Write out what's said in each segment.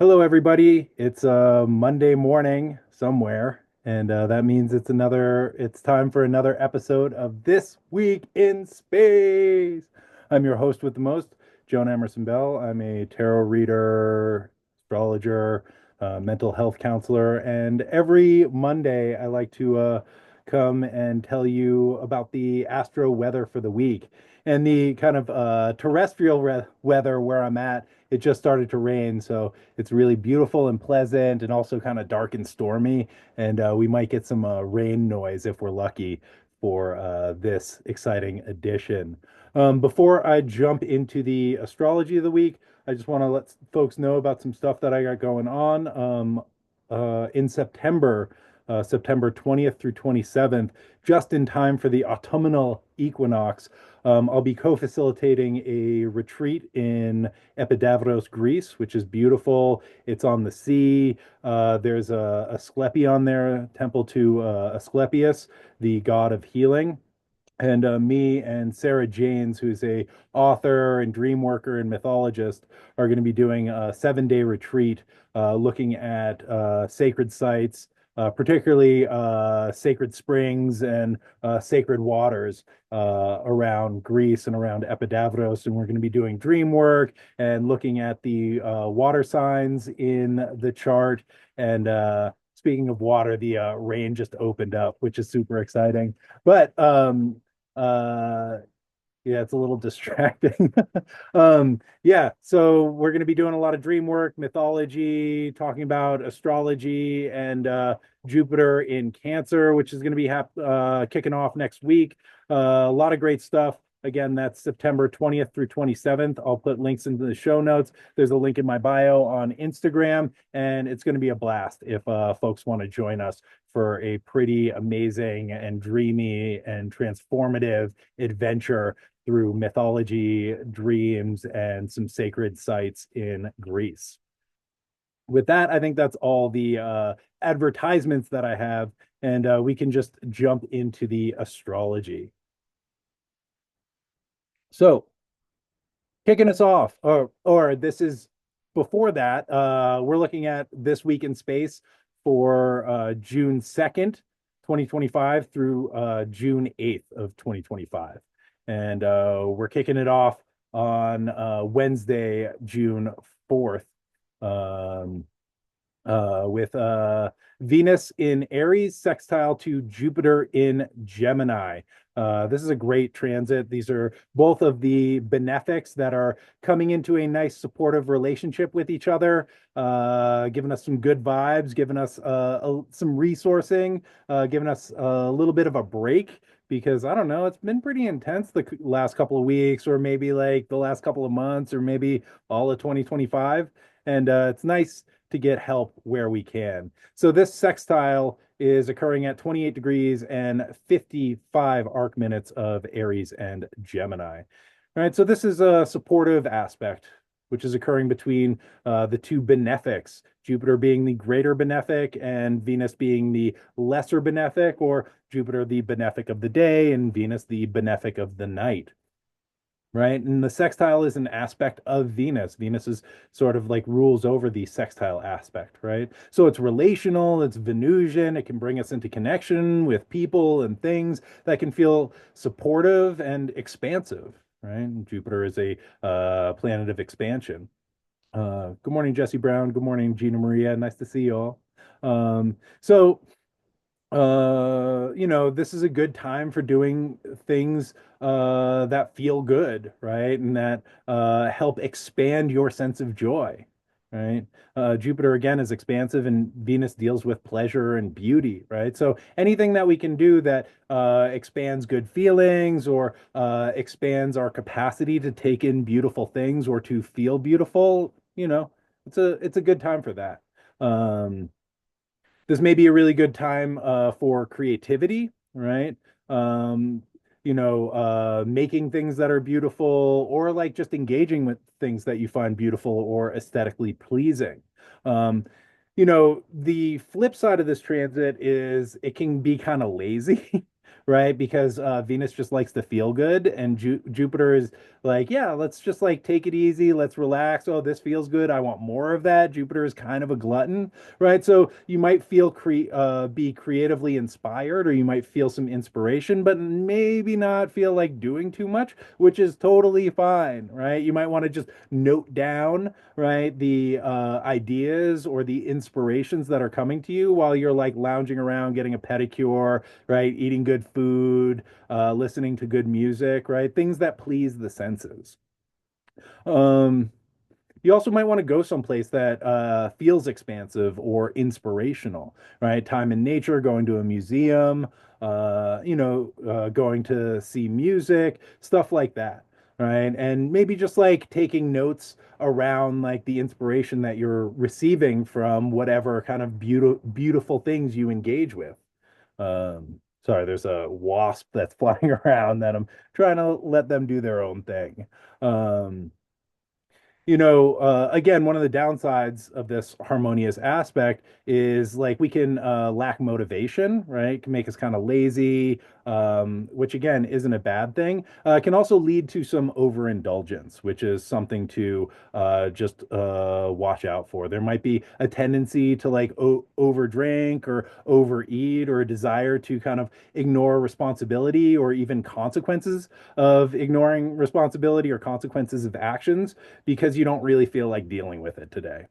Hello, everybody. It's Monday morning somewhere, and that means it's time for another episode of This Week in Space. I'm your host with the most, Joan Emerson Bell. I'm a tarot reader, astrologer, mental health counselor, and every Monday I like to come and tell you about the astro weather for the week and the kind of terrestrial weather where I'm at. It just started to rain, so it's really beautiful and pleasant and also kind of dark and stormy. And we might get some rain noise if we're lucky for this exciting edition. Before I jump into the astrology of the week, I just want to let folks know about some stuff that I got going on in September. September 20th through 27th, just in time for the autumnal equinox. I'll be co-facilitating a retreat in Epidavros, Greece, which is beautiful. It's on the sea. There's a Asclepion there, temple to Asclepius, the god of healing. And me and Sarah Janes, who's a author and dream worker and mythologist, are going to be doing a 7-day retreat looking at sacred sites, particularly sacred springs and sacred waters around Greece and around Epidavros. And we're going to be doing dream work and looking at the water signs in the chart. And speaking of water, the rain just opened up, which is super exciting. But uh, yeah, it's a little distracting. Yeah, so we're going to be doing a lot of dream work, mythology, talking about astrology and Jupiter in Cancer, which is going to be kicking off next week. A lot of great stuff. Again, that's September 20th through 27th. I'll put links into the show notes. There's a link in my bio on Instagram, and it's going to be a blast if folks want to join us for a pretty amazing and dreamy and transformative adventure through mythology, dreams, and some sacred sites in Greece. With that, I think that's all the advertisements that I have, and we can just jump into the astrology. So, kicking us off, or this is before that, we're looking at this week in space for June 2nd, 2025 through June 8th of 2025. And we're kicking it off on Wednesday, June 4th, um, with Venus in Aries, sextile to Jupiter in Gemini. This is a great transit. These are both of the benefics that are coming into a nice supportive relationship with each other, giving us some good vibes, giving us some resourcing, giving us a little bit of a break. Because I don't know, it's been pretty intense the last couple of weeks, or maybe like the last couple of months, or maybe all of 2025. And it's nice to get help where we can. So this sextile is occurring at 28 degrees and 55 arc minutes of Aries and Gemini. All right, so this is a supportive aspect, which is occurring between the two benefics, Jupiter being the greater benefic and Venus being the lesser benefic, or Jupiter the benefic of the day and Venus the benefic of the night, right? And the sextile is an aspect of Venus. Venus is sort of like rules over the sextile aspect, right? So it's relational, it's Venusian, it can bring us into connection with people and things that can feel supportive and expansive, right? And Jupiter is a planet of expansion. Good morning, Jesse Brown. Good morning, Gina Maria. Nice to see you all. So this is a good time for doing things that feel good, right? And that help expand your sense of joy, right? Jupiter again is expansive and Venus deals with pleasure and beauty, right? So anything that we can do that expands good feelings or expands our capacity to take in beautiful things or to feel beautiful, it's a good time for that. This may be a really good time for creativity, right? Um, Making things that are beautiful or like just engaging with things that you find beautiful or aesthetically pleasing. Um, the flip side of this transit is it can be kind of lazy. right? Because Venus just likes to feel good, and Jupiter is like, yeah, let's just like take it easy, let's relax. Oh, this feels good. I want more of that. Jupiter is kind of a glutton, right? So you might be creatively inspired, or you might feel some inspiration, but maybe not feel like doing too much, which is totally fine, right? You might want to just note down, right, the ideas or the inspirations that are coming to you while you're like lounging around, getting a pedicure, right? Eating good food, listening to good music, right? Things that please the senses. Um, you also might want to go someplace that feels expansive or inspirational, right? Time in nature, going to a museum, going to see music, stuff like that, right? And maybe just like taking notes around like the inspiration that you're receiving from whatever kind of beautiful things you engage with. Sorry, there's a wasp that's flying around that I'm trying to let them do their own thing. Um, again, one of the downsides of this harmonious aspect is like we can lack motivation, right? It can make us kind of lazy, which again isn't a bad thing. It can also lead to some overindulgence, which is something to just watch out for. There might be a tendency to like overdrink or overeat, or a desire to kind of ignore responsibility or even consequences of ignoring responsibility or consequences of actions because you don't really feel like dealing with it today.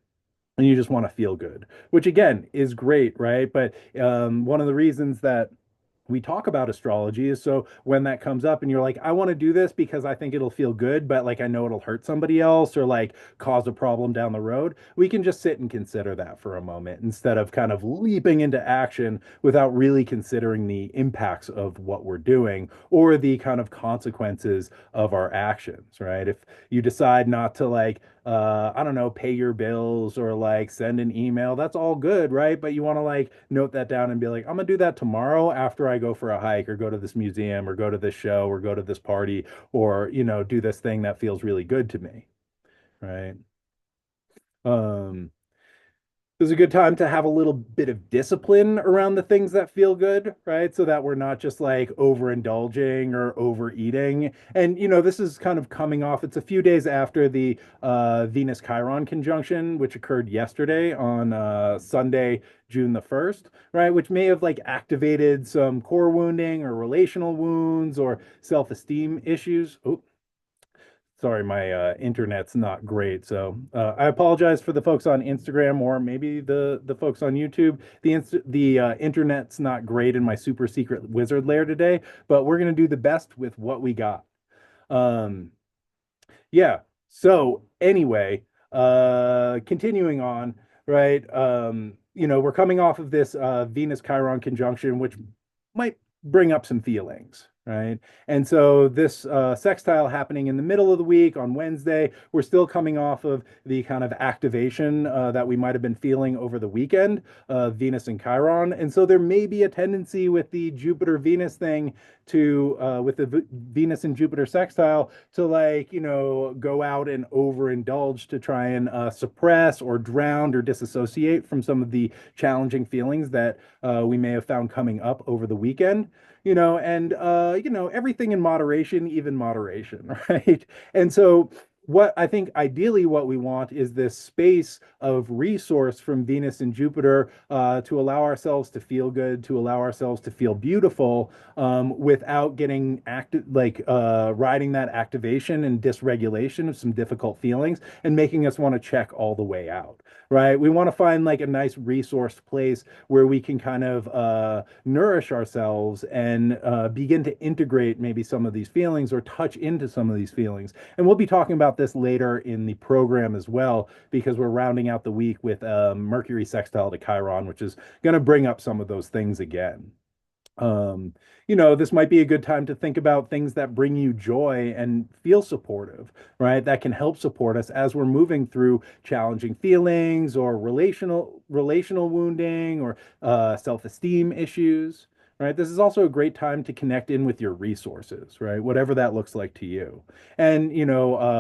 And you just want to feel good, which again is great, right? But one of the reasons that we talk about astrology is so when that comes up and you're like, I want to do this because I think it'll feel good, but like I know it'll hurt somebody else or like cause a problem down the road, we can just sit and consider that for a moment instead of kind of leaping into action without really considering the impacts of what we're doing or the kind of consequences of our actions, right? If you decide not to like I don't know, pay your bills or like send an email. That's all good, right? But you want to like note that down and be like, I'm gonna do that tomorrow after I go for a hike or go to this museum or go to this show or go to this party or, do this thing that feels really good to me, right? Um, It's a good time to have a little bit of discipline around the things that feel good, right? So that we're not just like overindulging or overeating. And, this is kind of coming off, it's a few days after the Venus Chiron conjunction, which occurred yesterday on Sunday, June the 1st, right? Which may have like activated some core wounding or relational wounds or self-esteem issues. Oh, sorry, my internet's not great. So I apologize for the folks on Instagram or maybe the folks on YouTube. The internet's not great in my super secret wizard lair today, but we're gonna do the best with what we got. Um, yeah. So anyway, continuing on, right? We're coming off of this Venus Chiron conjunction, which might bring up some feelings, right? And so this sextile happening in the middle of the week on Wednesday, we're still coming off of the kind of activation that we might have been feeling over the weekend, Venus and Chiron. And so there may be a tendency with the Jupiter Venus thing to with the Venus and Jupiter sextile to like go out and overindulge to try and suppress or drown or disassociate from some of the challenging feelings that we may have found coming up over the weekend. And everything in moderation, even moderation, right? And so what I think ideally what we want is this space of resource from Venus and Jupiter to allow ourselves to feel good, to allow ourselves to feel beautiful, without getting active, like riding that activation and dysregulation of some difficult feelings and making us want to check all the way out, right? We want to find like a nice resourced place where we can kind of nourish ourselves and begin to integrate maybe some of these feelings or touch into some of these feelings. And we'll be talking about this later in the program as well, because we're rounding out the week with Mercury sextile to Chiron, which is going to bring up some of those things again. Um, this might be a good time to think about things that bring you joy and feel supportive, right? That can help support us as we're moving through challenging feelings or relational wounding or self-esteem issues, right? This is also a great time to connect in with your resources, right? Whatever that looks like to you. And,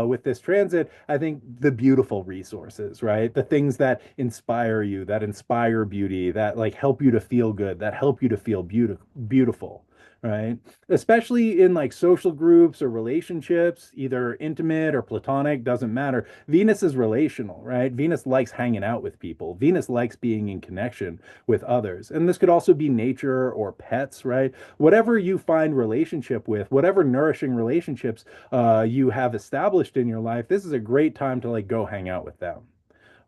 with this transit, I think the beautiful resources, right? The things that inspire you, that inspire beauty, that like help you to feel good, that help you to feel beautiful, right? Especially in like social groups or relationships, either intimate or platonic, doesn't matter. Venus is relational, right? Venus likes hanging out with people. Venus likes being in connection with others. And this could also be nature or pets, right? Whatever you find relationship with, whatever nourishing relationships you have established in your life, this is a great time to like go hang out with them.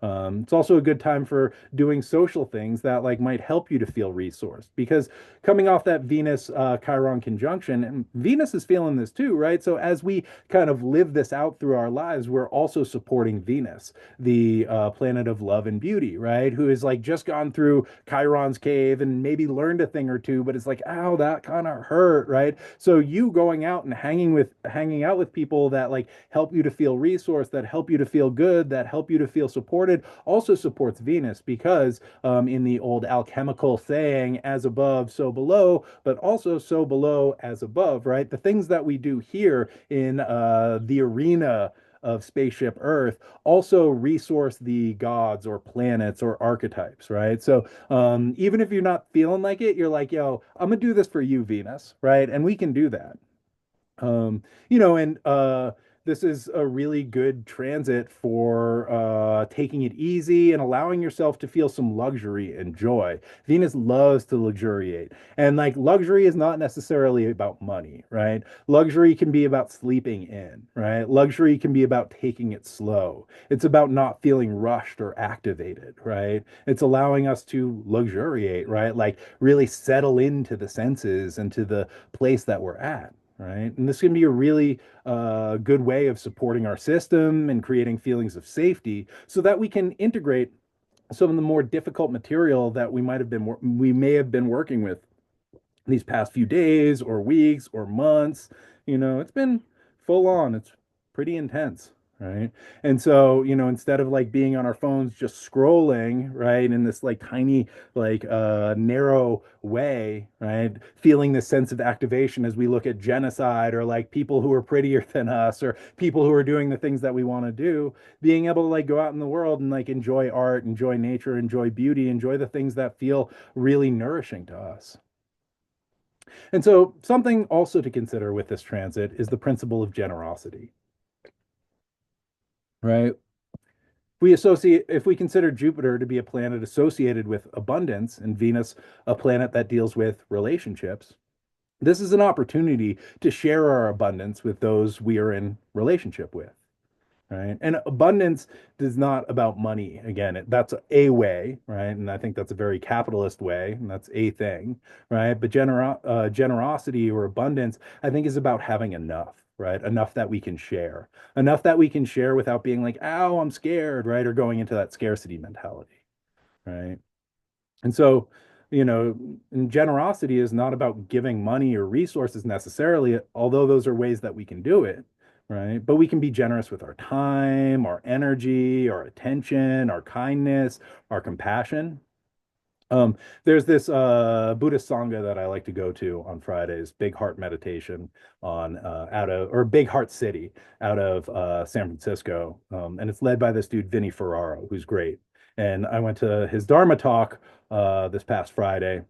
It's also a good time for doing social things that like might help you to feel resourced because coming off that Venus Chiron conjunction, and Venus is feeling this too, right? So as we kind of live this out through our lives, we're also supporting Venus, the planet of love and beauty, right? Who has like just gone through Chiron's cave and maybe learned a thing or two, but it's like, ow, that kind of hurt, right? So you going out and hanging out with people that like help you to feel resourced, that help you to feel good, that help you to feel supported also supports Venus because in the old alchemical saying, as above, so below, but also so below as above, right? The things that we do here in the arena of spaceship Earth also resource the gods or planets or archetypes, right? So even if you're not feeling like it, you're like, yo, I'm gonna do this for you, Venus, right? And we can do that. And this is a really good transit for taking it easy and allowing yourself to feel some luxury and joy. Venus loves to luxuriate. And like luxury is not necessarily about money, right? Luxury can be about sleeping in, right? Luxury can be about taking it slow. It's about not feeling rushed or activated, right? It's allowing us to luxuriate, right? Like really settle into the senses and to the place that we're at, right? And this can be a really good way of supporting our system and creating feelings of safety so that we can integrate some of the more difficult material that we may have been working with these past few days or weeks or months. It's been full on. It's pretty intense, right? And so, instead of like being on our phones just scrolling, right, in this like tiny, like narrow way, right, feeling this sense of activation as we look at genocide or like people who are prettier than us or people who are doing the things that we want to do, being able to like go out in the world and like enjoy art, enjoy nature, enjoy beauty, enjoy the things that feel really nourishing to us. And so, something also to consider with this transit is the principle of generosity, right? If we consider Jupiter to be a planet associated with abundance and Venus a planet that deals with relationships, this is an opportunity to share our abundance with those we are in relationship with. Right. And abundance is not about money. Again, that's a way, right? And I think that's a very capitalist way, and that's a thing, right? But generosity or abundance, I think, is about having enough, right? Enough that we can share, enough that we can share without being like, ow, I'm scared, right? Or going into that scarcity mentality, right? And so, and generosity is not about giving money or resources necessarily, although those are ways that we can do it, right? But we can be generous with our time, our energy, our attention, our kindness, our compassion. There's this Buddhist Sangha that I like to go to on Fridays, Big Heart Meditation on out of or Big Heart City out of San Francisco, and it's led by this dude Vinny Ferraro, who's great. And I went to his Dharma talk this past Friday,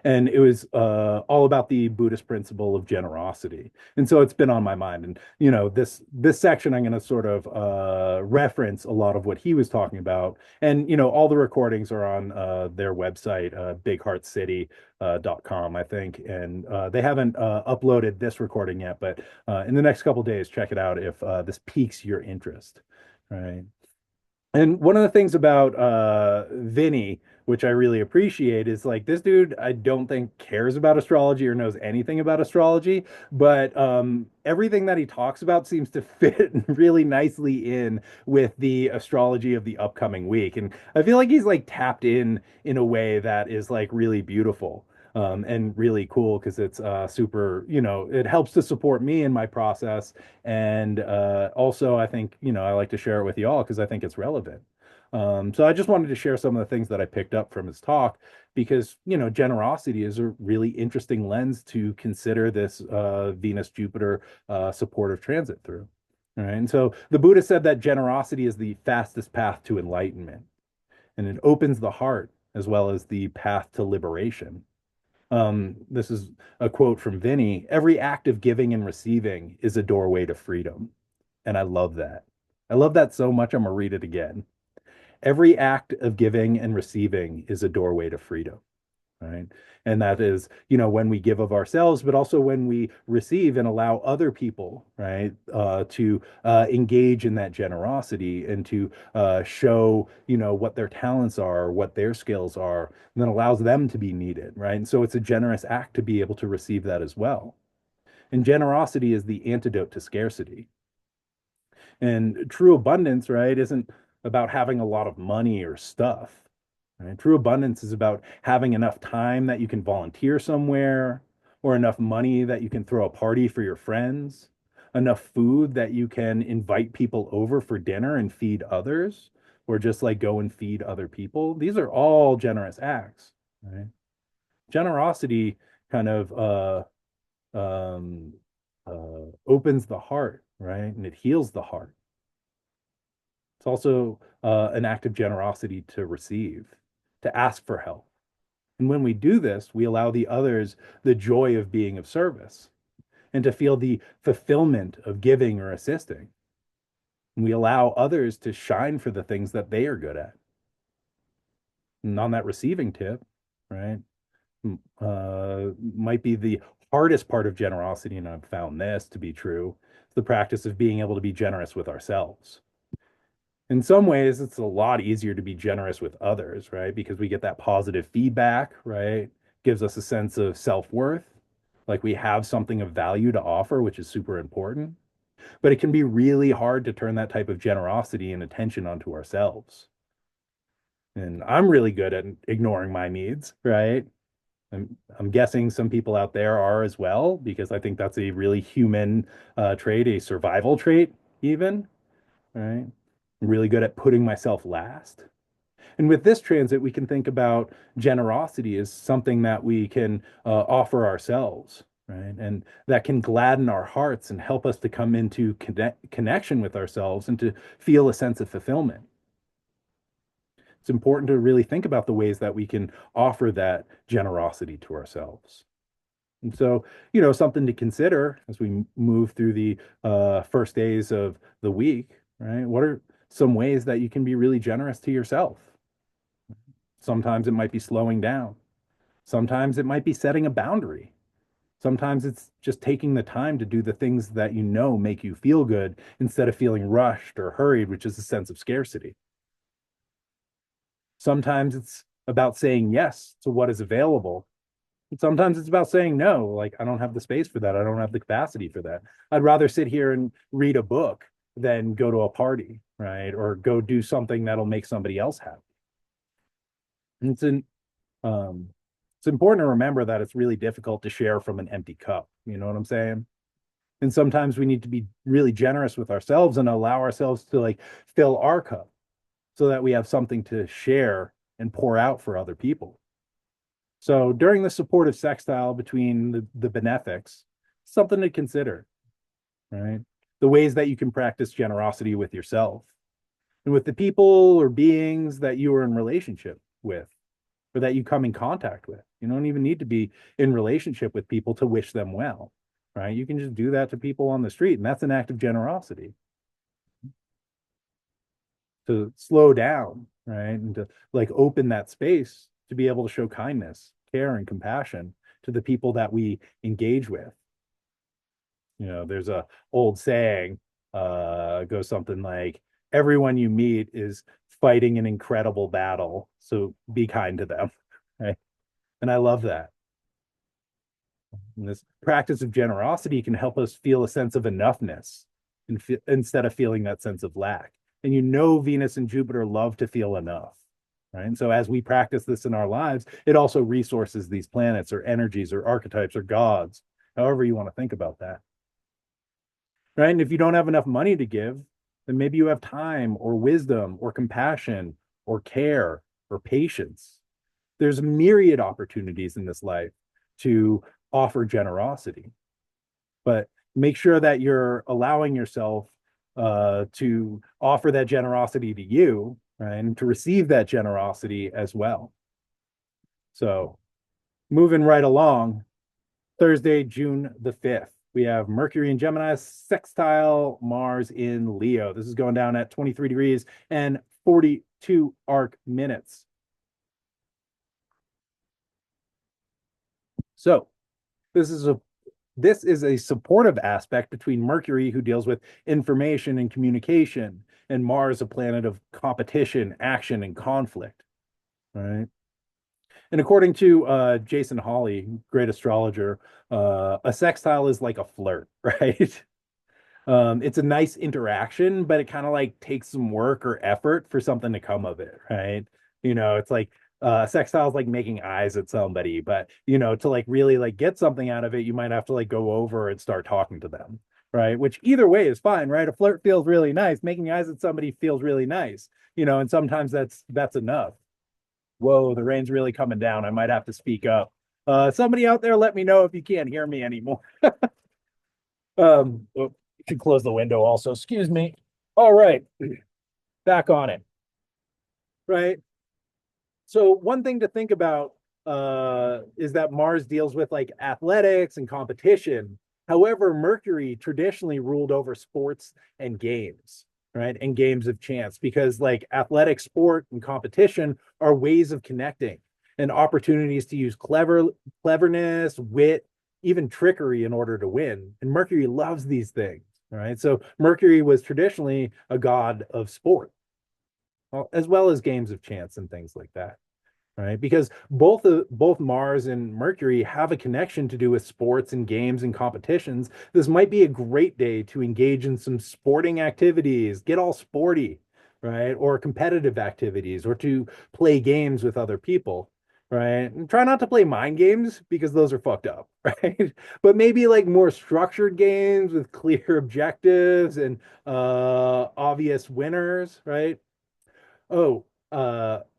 and it was all about the Buddhist principle of generosity. And so it's been on my mind. And this section I'm going to sort of reference a lot of what he was talking about. And all the recordings are on their website, bigheartcity.com, I think. And they haven't uploaded this recording yet, but in the next couple days, check it out if this piques your interest. Right. And one of the things about Vinny, which I really appreciate, is like this dude, I don't think cares about astrology or knows anything about astrology, but everything that he talks about seems to fit really nicely in with the astrology of the upcoming week. And I feel like he's like tapped in a way that is like really beautiful. And really cool because it's super, it helps to support me in my process. And also, I think, I like to share it with you all because I think it's relevant. So I just wanted to share some of the things that I picked up from his talk because, generosity is a really interesting lens to consider this Venus Jupiter supportive transit through. All right. And so the Buddha said that generosity is the fastest path to enlightenment and it opens the heart as well as the path to liberation. This is a quote from Vinny. Every act of giving and receiving is a doorway to freedom. And I love that. I love that so much. I'm gonna read it again. Every act of giving and receiving is a doorway to freedom, right? And that is, when we give of ourselves, but also when we receive and allow other people, right, to engage in that generosity and to show, what their talents are, what their skills are, and then allows them to be needed, right? And so it's a generous act to be able to receive that as well. And generosity is the antidote to scarcity. And true abundance, right, isn't about having a lot of money or stuff. Right? True abundance is about having enough time that you can volunteer somewhere, or enough money that you can throw a party for your friends, enough food that you can invite people over for dinner and feed others, or just like go and feed other people. These are all generous acts, right? Generosity kind of um, opens the heart, right? And it heals the heart. It's also an act of generosity to receive, to ask for help. And when we do this, we allow the others the joy of being of service and to feel the fulfillment of giving or assisting. And we allow others to shine for the things that they are good at. And on that receiving tip, right, might be the hardest part of generosity, and I've found this to be true, is the practice of being able to be generous with ourselves. In some ways, it's a lot easier to be generous with others, right? Because we get that positive feedback, right? Gives us a sense of self-worth, like we have something of value to offer, which is super important. But it can be really hard to turn that type of generosity and attention onto ourselves. And I'm really good at ignoring my needs, right? I'm guessing some people out there are as well, because I think that's a really human trait, a survival trait, even, right? I'm really good at putting myself last. And with this transit, we can think about generosity as something that we can offer ourselves, right? And that can gladden our hearts and help us to come into connection with ourselves and to feel a sense of fulfillment. It's important to really think about the ways that we can offer that generosity to ourselves. And so, something to consider as we move through the first days of the week, right? What are some ways that you can be really generous to yourself? Sometimes it might be slowing down. Sometimes it might be setting a boundary. Sometimes it's just taking the time to do the things that make you feel good instead of feeling rushed or hurried, which is a sense of scarcity. Sometimes it's about saying yes to what is available. And sometimes it's about saying no, like, I don't have the space for that. I don't have the capacity for that. I'd rather sit here and read a book than go to a party, right? Or go do something that'll make somebody else happy. And um, it's important to remember that it's really difficult to share from an empty cup. You know what I'm saying? And sometimes we need to be really generous with ourselves and allow ourselves to like fill our cup so that we have something to share and pour out for other people. So during the supportive sextile between the benefics, something to consider, right? The ways that you can practice generosity with yourself and with the people or beings that you are in relationship with or that you come in contact with. You don't even need to be in relationship with people to wish them well, right? You can just do that to people on the street, and that's an act of generosity. To slow down, right? And to like open that space to be able to show kindness, care, and compassion to the people that we engage with. There's a old saying, goes something like, everyone you meet is fighting an incredible battle, so be kind to them. Right? And I love that. And this practice of generosity can help us feel a sense of enoughness instead of feeling that sense of lack. And Venus and Jupiter love to feel enough, right? And so as we practice this in our lives, it also resources these planets or energies or archetypes or gods, however you want to think about that, right? And if you don't have enough money to give, then maybe you have time or wisdom or compassion or care or patience. There's myriad opportunities in this life to offer generosity, but make sure that you're allowing yourself to offer that generosity to you, right? And to receive that generosity as well. So Moving right along, Thursday, June the 5th. We have Mercury in Gemini, sextile Mars in Leo. This is going down at 23 degrees and 42 arc minutes. So this is a supportive aspect between Mercury, who deals with information and communication, and Mars, a planet of competition, action, and conflict. Right. And according to Jason Hawley, great astrologer, a sextile is like a flirt, right? It's a nice interaction, but it kind of like takes some work or effort for something to come of it, right? It's like sextile is like making eyes at somebody, but to like really like get something out of it, you might have to like go over and start talking to them, right? Which either way is fine, right? A flirt feels really nice. Making eyes at somebody feels really nice, and sometimes that's enough. Whoa, the rain's really coming down. I might have to speak up. Somebody out there, let me know if you can't hear me anymore. Oh, you can close the window also. Excuse me. All right, back on it. Right. So one thing to think about is that Mars deals with like athletics and competition. However, Mercury traditionally ruled over sports and games, right? And games of chance, because like athletic sport and competition are ways of connecting and opportunities to use cleverness, wit, even trickery in order to win. And Mercury loves these things, right? So Mercury was traditionally a god of sport, as well as games of chance and things like that, right? Because both Mars and Mercury have a connection to do with sports and games and competitions. This might be a great day to engage in some sporting activities, get all sporty, right? Or competitive activities, or to play games with other people, right? And try not to play mind games because those are fucked up, right? But maybe like more structured games with clear objectives and obvious winners, right? Oh,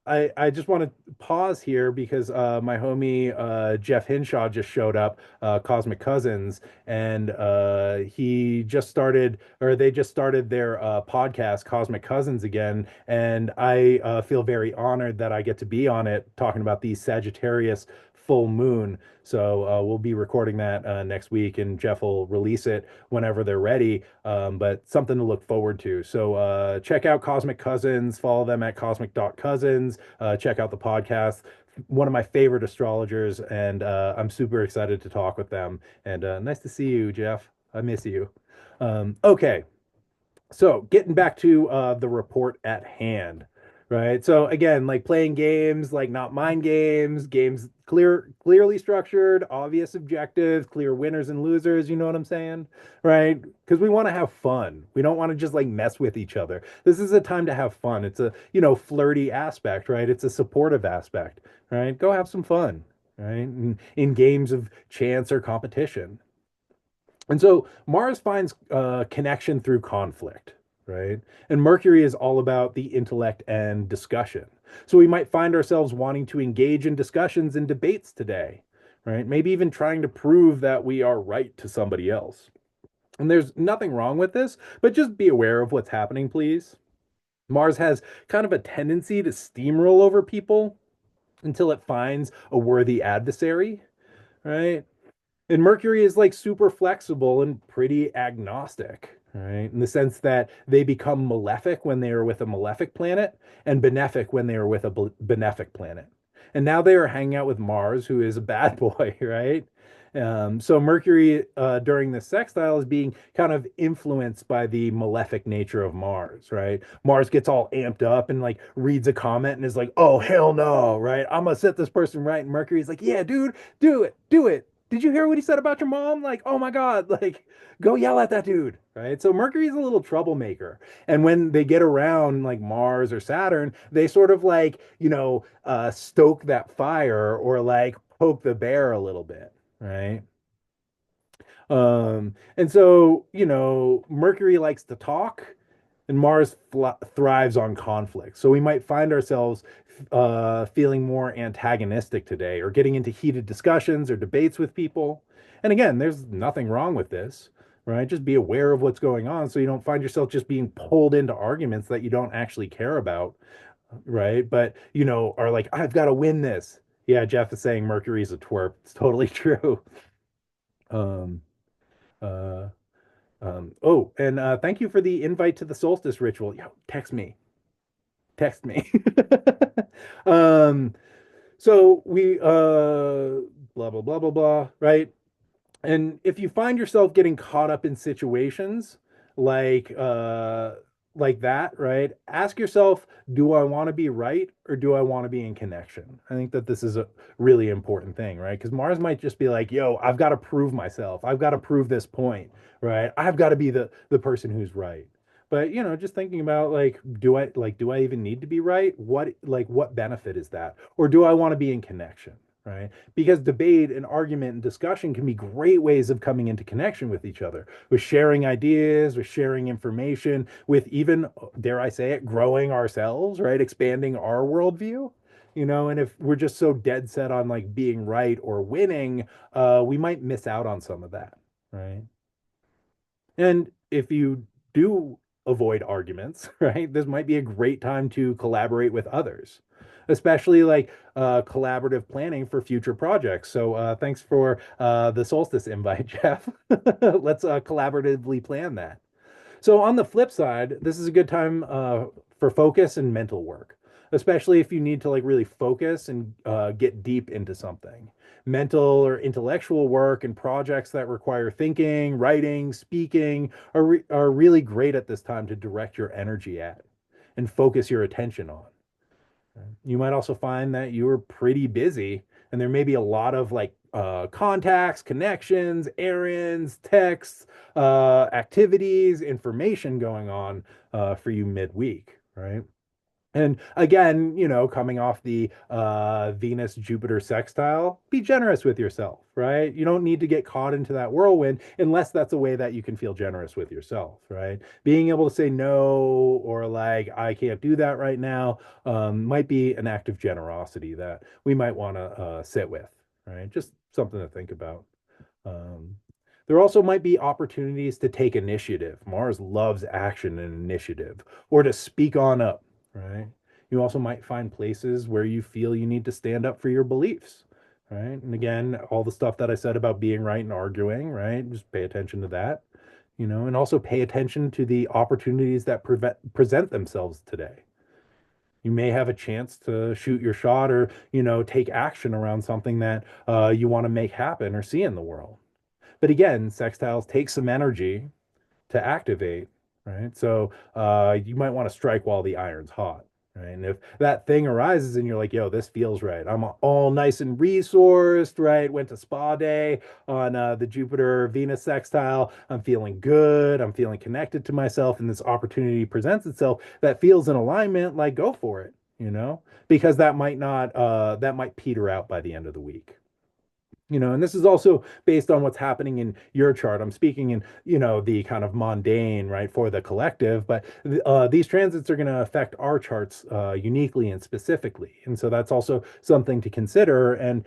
I just want to pause here because my homie Jeff Hinshaw just showed up, Cosmic Cousins, and he just started, or they just started their podcast, Cosmic Cousins again, and I feel very honored that I get to be on it, talking about the Sagittarius full moon. So we'll be recording that next week, and Jeff will release it whenever they're ready. But something to look forward to. So check out Cosmic Cousins, follow them at cosmic.cousins, check out the podcast. One of my favorite astrologers, and I'm super excited to talk with them. And nice to see you, Jeff. I miss you. Okay, so getting back to the report at hand, right? So again, like playing games, like not mind games, games clearly structured, obvious objectives, clear winners and losers, you know what I'm saying? Right? Because we want to have fun. We don't want to just like mess with each other. This is a time to have fun. It's a, flirty aspect, right? It's a supportive aspect, right? Go have some fun, right? In games of chance or competition. And so Mars finds connection through conflict, right? And Mercury is all about the intellect and discussion. So we might find ourselves wanting to engage in discussions and debates today, right? Maybe even trying to prove that we are right to somebody else. And there's nothing wrong with this, but just be aware of what's happening, please. Mars has kind of a tendency to steamroll over people until it finds a worthy adversary, right? And Mercury is like super flexible and pretty agnostic, right? In the sense that they become malefic when they are with a malefic planet and benefic when they are with a benefic planet. And now they are hanging out with Mars, who is a bad boy, right? So Mercury during the sextile is being kind of influenced by the malefic nature of Mars, right? Mars gets all amped up and like reads a comment and is like, "Oh hell no!" Right? I'm gonna set this person right. And Mercury's like, "Yeah, dude, do it, do it. Did you hear what he said about your mom? Like, oh my God, like, go yell at that dude." Right? So Mercury's a little troublemaker. And when they get around like Mars or Saturn, they sort of like, stoke that fire or like poke the bear a little bit, right? And so, Mercury likes to talk and Mars thrives on conflict. So we might find ourselves feeling more antagonistic today or getting into heated discussions or debates with people. And again, there's nothing wrong with this, right? Just be aware of what's going on so you don't find yourself just being pulled into arguments that you don't actually care about, right? But, are like, I've got to win this. Yeah, Jeff is saying Mercury's a twerp. It's totally true. Um, uh, oh, and thank you for the invite to the solstice ritual. Yo, text me. Text me. um, so we blah blah blah blah blah, right? And if you find yourself getting caught up in situations like uh like that, right? Ask yourself, do I want to be right or do I want to be in connection? I think that this is a really important thing, right? Because Mars might just be like, yo, I've got to prove myself. I've got to prove this point, right? I've got to be the person who's right. But just thinking about like, do I even need to be right? What benefit is that? Or do I want to be in connection? Right? Because debate and argument and discussion can be great ways of coming into connection with each other, with sharing ideas, with sharing information, with even, dare I say it, growing ourselves, right? Expanding our worldview. And if we're just so dead set on like being right or winning, we might miss out on some of that, right? And if you do avoid arguments, right, this might be a great time to collaborate with others, especially like collaborative planning for future projects. So thanks for the solstice invite, Jeff. Let's collaboratively plan that. So on the flip side, this is a good time for focus and mental work, especially if you need to like really focus and get deep into something. Mental or intellectual work and projects that require thinking, writing, speaking are really great at this time to direct your energy at and focus your attention on. You might also find that you're pretty busy and there may be a lot of like contacts, connections, errands, texts, activities, information going on for you midweek, right? And again, coming off the Venus Jupiter sextile, be generous with yourself, right? You don't need to get caught into that whirlwind unless that's a way that you can feel generous with yourself, right? Being able to say no or like, I can't do that right now, might be an act of generosity that we might want to sit with, right? Just something to think about. Um, there also might be opportunities to take initiative. Mars loves action and initiative, or to speak on up, right? You also might find places where you feel you need to stand up for your beliefs, right? And again, all the stuff that I said about being right and arguing, right? Just pay attention to that, and also pay attention to the opportunities that present themselves today. You may have a chance to shoot your shot or, take action around something that you want to make happen or see in the world. But again, sextiles take some energy to activate, right? So you might want to strike while the iron's hot, right? And if that thing arises and you're like, yo, this feels right. I'm all nice and resourced, right? Went to spa day on the Jupiter Venus sextile. I'm feeling good. I'm feeling connected to myself. And this opportunity presents itself that feels in alignment, like go for it, because that might not, that might peter out by the end of the week. And this is also based on what's happening in your chart. I'm speaking in, the kind of mundane, right, for the collective, but these transits are going to affect our charts uniquely and specifically. And so that's also something to consider and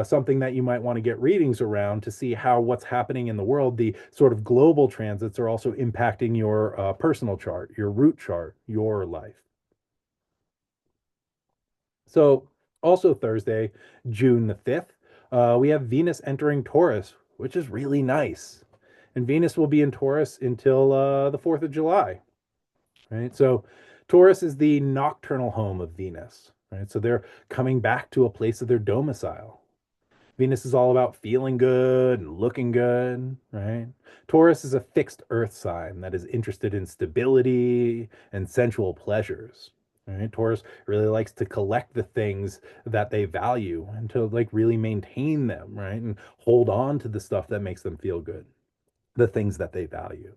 something that you might want to get readings around to see how what's happening in the world, the sort of global transits are also impacting your personal chart, your root chart, your life. So also Thursday, June the 5th, we have Venus entering Taurus, which is really nice. And Venus will be in Taurus until the 4th of July, right? So Taurus is the nocturnal home of Venus, right? So they're coming back to a place of their domicile. Venus is all about feeling good and looking good, right? Taurus is a fixed earth sign that is interested in stability and sensual pleasures. Right? Taurus really likes to collect the things that they value and to like really maintain them, right? And hold on to the stuff that makes them feel good, the things that they value.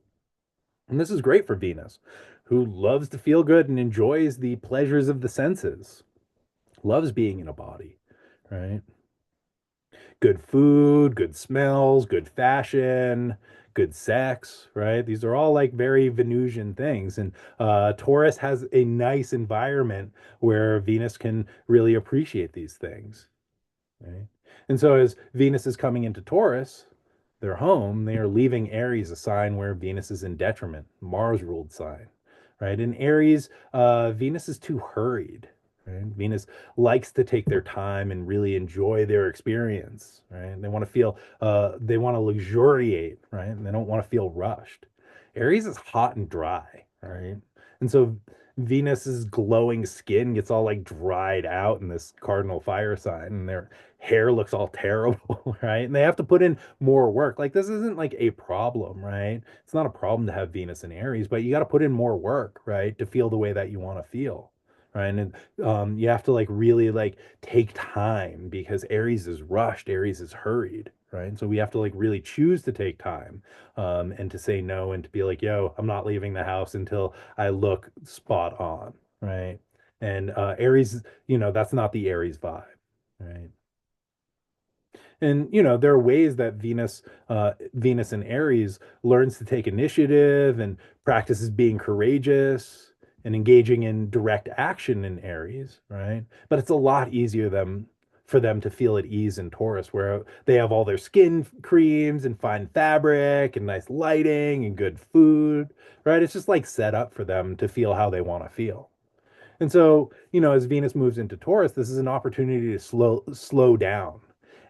And this is great for Venus, who loves to feel good and enjoys the pleasures of the senses, loves being in a body, right? Good food, good smells, good fashion, good sex, right? These are all like very Venusian things. And Taurus has a nice environment where Venus can really appreciate these things, right? And so as Venus is coming into Taurus, their home, they are leaving Aries, a sign where Venus is in detriment, Mars ruled sign, right? In Aries, Venus is too hurried, right? Venus likes to take their time and really enjoy their experience, right? They want to feel, they want to luxuriate, right? And they don't want to feel rushed. Aries is hot and dry, right? And so Venus's glowing skin gets all like dried out in this cardinal fire sign, and their hair looks all terrible, right? And they have to put in more work. Like this isn't like a problem, right? It's not a problem to have Venus in Aries, but you got to put in more work, right, to feel the way that you want to feel. Right. And you have to like really like take time because Aries is rushed, Aries is hurried. Right. So we have to like really choose to take time and to say no and to be like, yo, I'm not leaving the house until I look spot on. Right. And Aries, that's not the Aries vibe. Right. And there are ways that Venus in Aries learns to take initiative and practices being courageous and engaging in direct action in Aries, right? But it's a lot easier for them to feel at ease in Taurus, where they have all their skin creams and fine fabric and nice lighting and good food, right? It's just like set up for them to feel how they want to feel. And so, as Venus moves into Taurus, this is an opportunity to slow down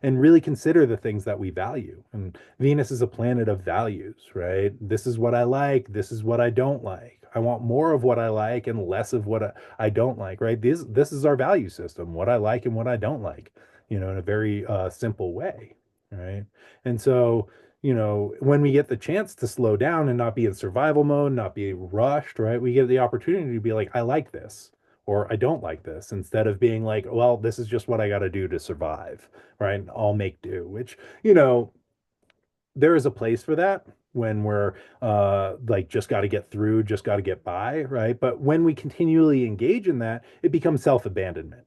and really consider the things that we value. And Venus is a planet of values, right? This is what I like, this is what I don't like. I want more of what I like and less of what I don't like, right? This is our value system, what I like and what I don't like, in a very simple way, right? And so, when we get the chance to slow down and not be in survival mode, not be rushed, right? We get the opportunity to be like, I like this or I don't like this, instead of being like, well, this is just what I got to do to survive, right? I'll make do, which, there is a place for that when we're like just got to get through, just got to get by, right? But when we continually engage in that, it becomes self-abandonment.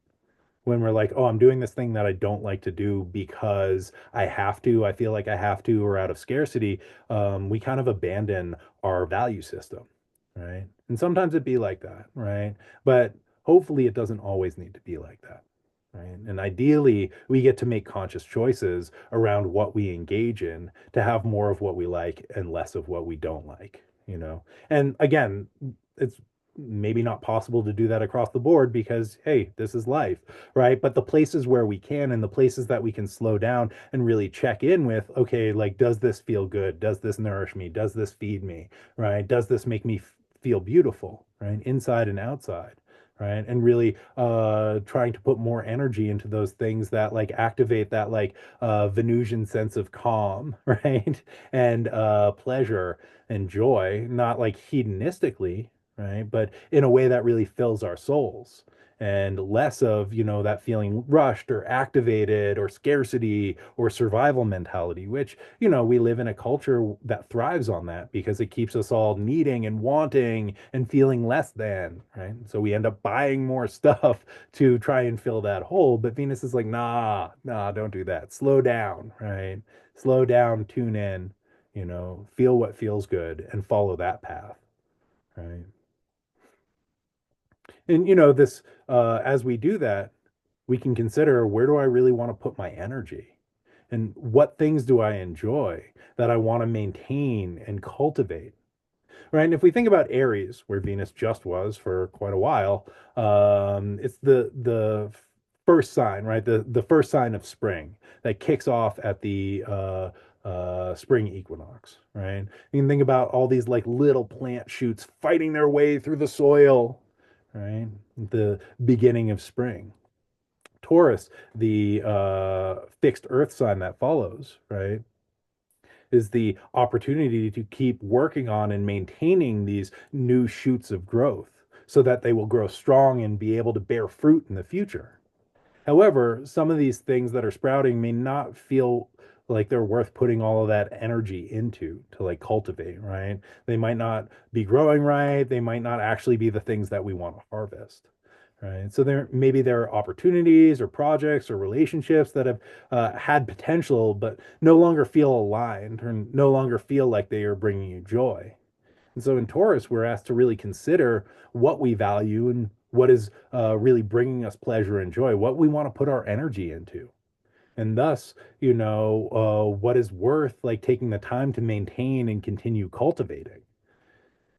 When we're like, oh, I'm doing this thing that I don't like to do because I have to, I feel like I have to, or out of scarcity, we kind of abandon our value system, right? And sometimes it be like that, right? But hopefully it doesn't always need to be like that, right? And ideally, we get to make conscious choices around what we engage in to have more of what we like and less of what we don't like. And again, it's maybe not possible to do that across the board because, hey, this is life, right? But the places where we can and the places that we can slow down and really check in with, okay, like, does this feel good? Does this nourish me? Does this feed me, right? Does this make me feel beautiful, right? Inside and outside. Right. And really trying to put more energy into those things that like activate that like Venusian sense of calm, right? And pleasure and joy, not like hedonistically, right? But in a way that really fills our souls and less of, that feeling rushed or activated or scarcity or survival mentality, which, we live in a culture that thrives on that because it keeps us all needing and wanting and feeling less than, right? So we end up buying more stuff to try and fill that hole. But Venus is like, nah, nah, don't do that. Slow down, right? Slow down, tune in, feel what feels good and follow that path, right? And this as we do that, we can consider, where do I really want to put my energy? And what things do I enjoy that I want to maintain and cultivate? Right. And if we think about Aries, where Venus just was for quite a while, it's the first sign, right? The first sign of spring that kicks off at the spring equinox, right? You can think about all these like little plant shoots fighting their way through the soil, right? The beginning of spring. Taurus, the fixed earth sign that follows, right, is the opportunity to keep working on and maintaining these new shoots of growth so that they will grow strong and be able to bear fruit in the future. However, some of these things that are sprouting may not feel like they're worth putting all of that energy into to like cultivate, right? They might not be growing right. They might not actually be the things that we want to harvest. Right. So there are opportunities or projects or relationships that have had potential, but no longer feel aligned or no longer feel like they are bringing you joy. And so in Taurus, we're asked to really consider what we value and what is really bringing us pleasure and joy, what we want to put our energy into. And thus, what is worth like taking the time to maintain and continue cultivating.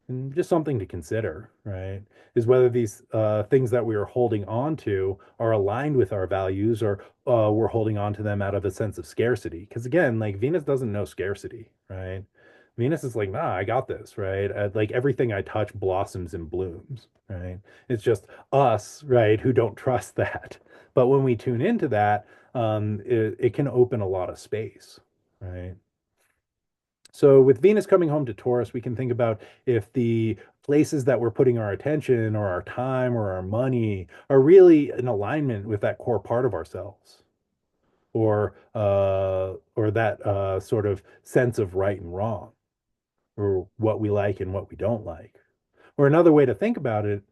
And just something to consider, right? Is whether these things that we are holding on to are aligned with our values or we're holding on to them out of a sense of scarcity. Because again, like Venus doesn't know scarcity, right? Venus is like, nah, I got this, right? Like everything I touch blossoms and blooms, right? It's just us, right, who don't trust that. But when we tune into that, it can open a lot of space, right? So with Venus coming home to Taurus, we can think about if the places that we're putting our attention or our time or our money are really in alignment with that core part of ourselves or that sort of sense of right and wrong or what we like and what we don't like. Or another way to think about it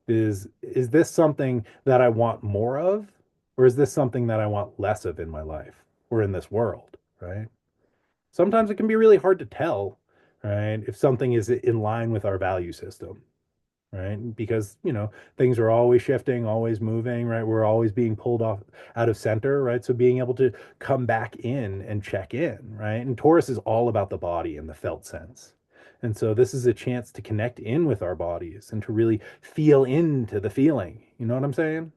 is this something that I want more of or is this something that I want less of in my life or in this world, right? Sometimes it can be really hard to tell, right, if something is in line with our value system, right? Because, things are always shifting, always moving, right? We're always being pulled off out of center, right? So being able to come back in and check in, right? And Taurus is all about the body and the felt sense. And so this is a chance to connect in with our bodies and to really feel into the feeling. You know what I'm saying?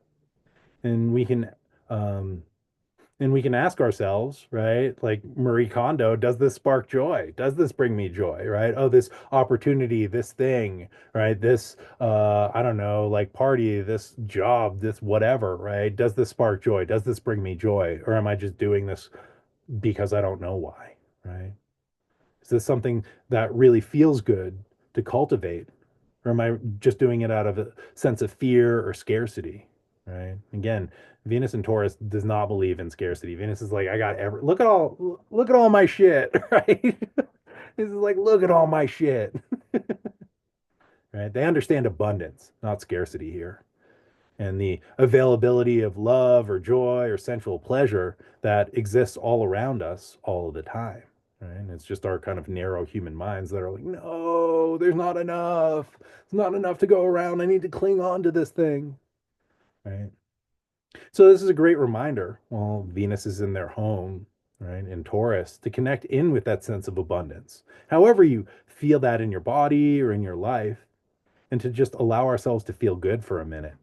And um, we can ask ourselves, right? Like Marie Kondo, does this spark joy? Does this bring me joy, right? Oh, this opportunity, this thing, right? This, I don't know, like party, this job, this whatever, right? Does this spark joy? Does this bring me joy? Or am I just doing this because I don't know why, right? Is this something that really feels good to cultivate? Or am I just doing it out of a sense of fear or scarcity? Right. Again, Venus and Taurus does not believe in scarcity. Venus is like, I got every look at all my shit, right? This is like, look at all my shit. Right. They understand abundance, not scarcity here. And the availability of love or joy or sensual pleasure that exists all around us all of the time. Right. And it's just our kind of narrow human minds that are like, no, there's not enough. It's not enough to go around. I need to cling on to this thing. Right. So this is a great reminder. Well, Venus is in their home, right, in Taurus, to connect in with that sense of abundance. However you feel that in your body or in your life, and to just allow ourselves to feel good for a minute.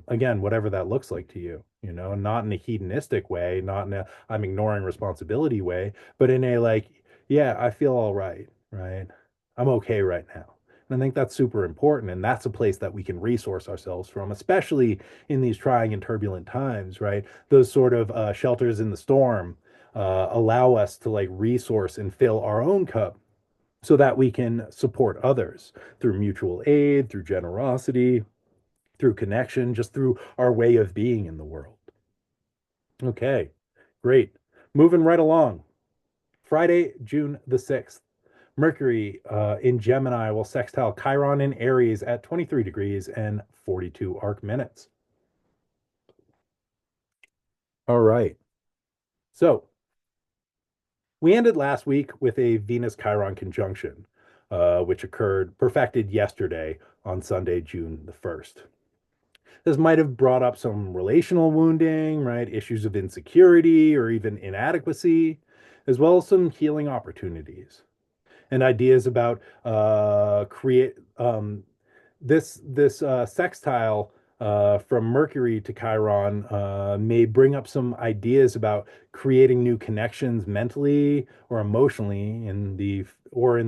Again, whatever that looks like to you, not in a hedonistic way, not in a I'm ignoring responsibility way, but in a like, yeah, I feel all right, right? I'm okay right now. And I think that's super important. And that's a place that we can resource ourselves from, especially in these trying and turbulent times, right? Those sort of shelters in the storm allow us to like resource and fill our own cup so that we can support others through mutual aid, through generosity, through connection, just through our way of being in the world. Okay, great. Moving right along. Friday, June the 6th. Mercury in Gemini will sextile Chiron in Aries at 23 degrees and 42 arc minutes. All right. So we ended last week with a Venus Chiron conjunction, which occurred perfected yesterday on Sunday, June the 1st. This might have brought up some relational wounding, right? Issues of insecurity or even inadequacy, as well as some healing opportunities and ideas about create this sextile from Mercury to Chiron may bring up some ideas about creating new connections mentally or emotionally in the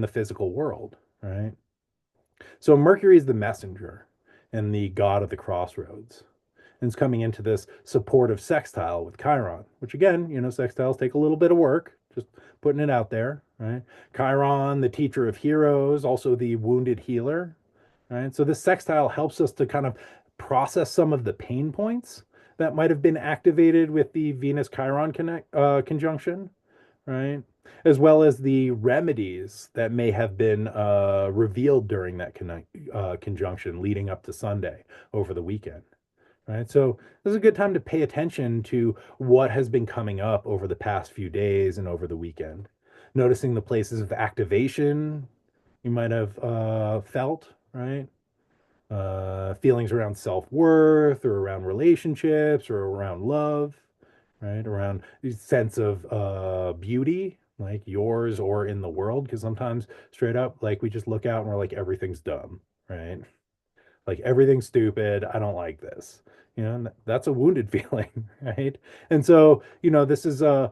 physical world, right? So Mercury is the messenger and the god of the crossroads. And it's coming into this supportive sextile with Chiron, which again, sextiles take a little bit of work, just putting it out there, right? Chiron, the teacher of heroes, also the wounded healer, right? So this sextile helps us to kind of process some of the pain points that might have been activated with the Venus Chiron conjunction, right? As well as the remedies that may have been revealed during that conjunction leading up to Sunday over the weekend, right? So this is a good time to pay attention to what has been coming up over the past few days and over the weekend. Noticing the places of activation you might have felt, right? Feelings around self-worth or around relationships or around love, right? Around sense of beauty, like yours or in the world, because sometimes straight up, like we just look out and we're like, everything's dumb, right? Like everything's stupid. I don't like this. That's a wounded feeling, right? And so, this is a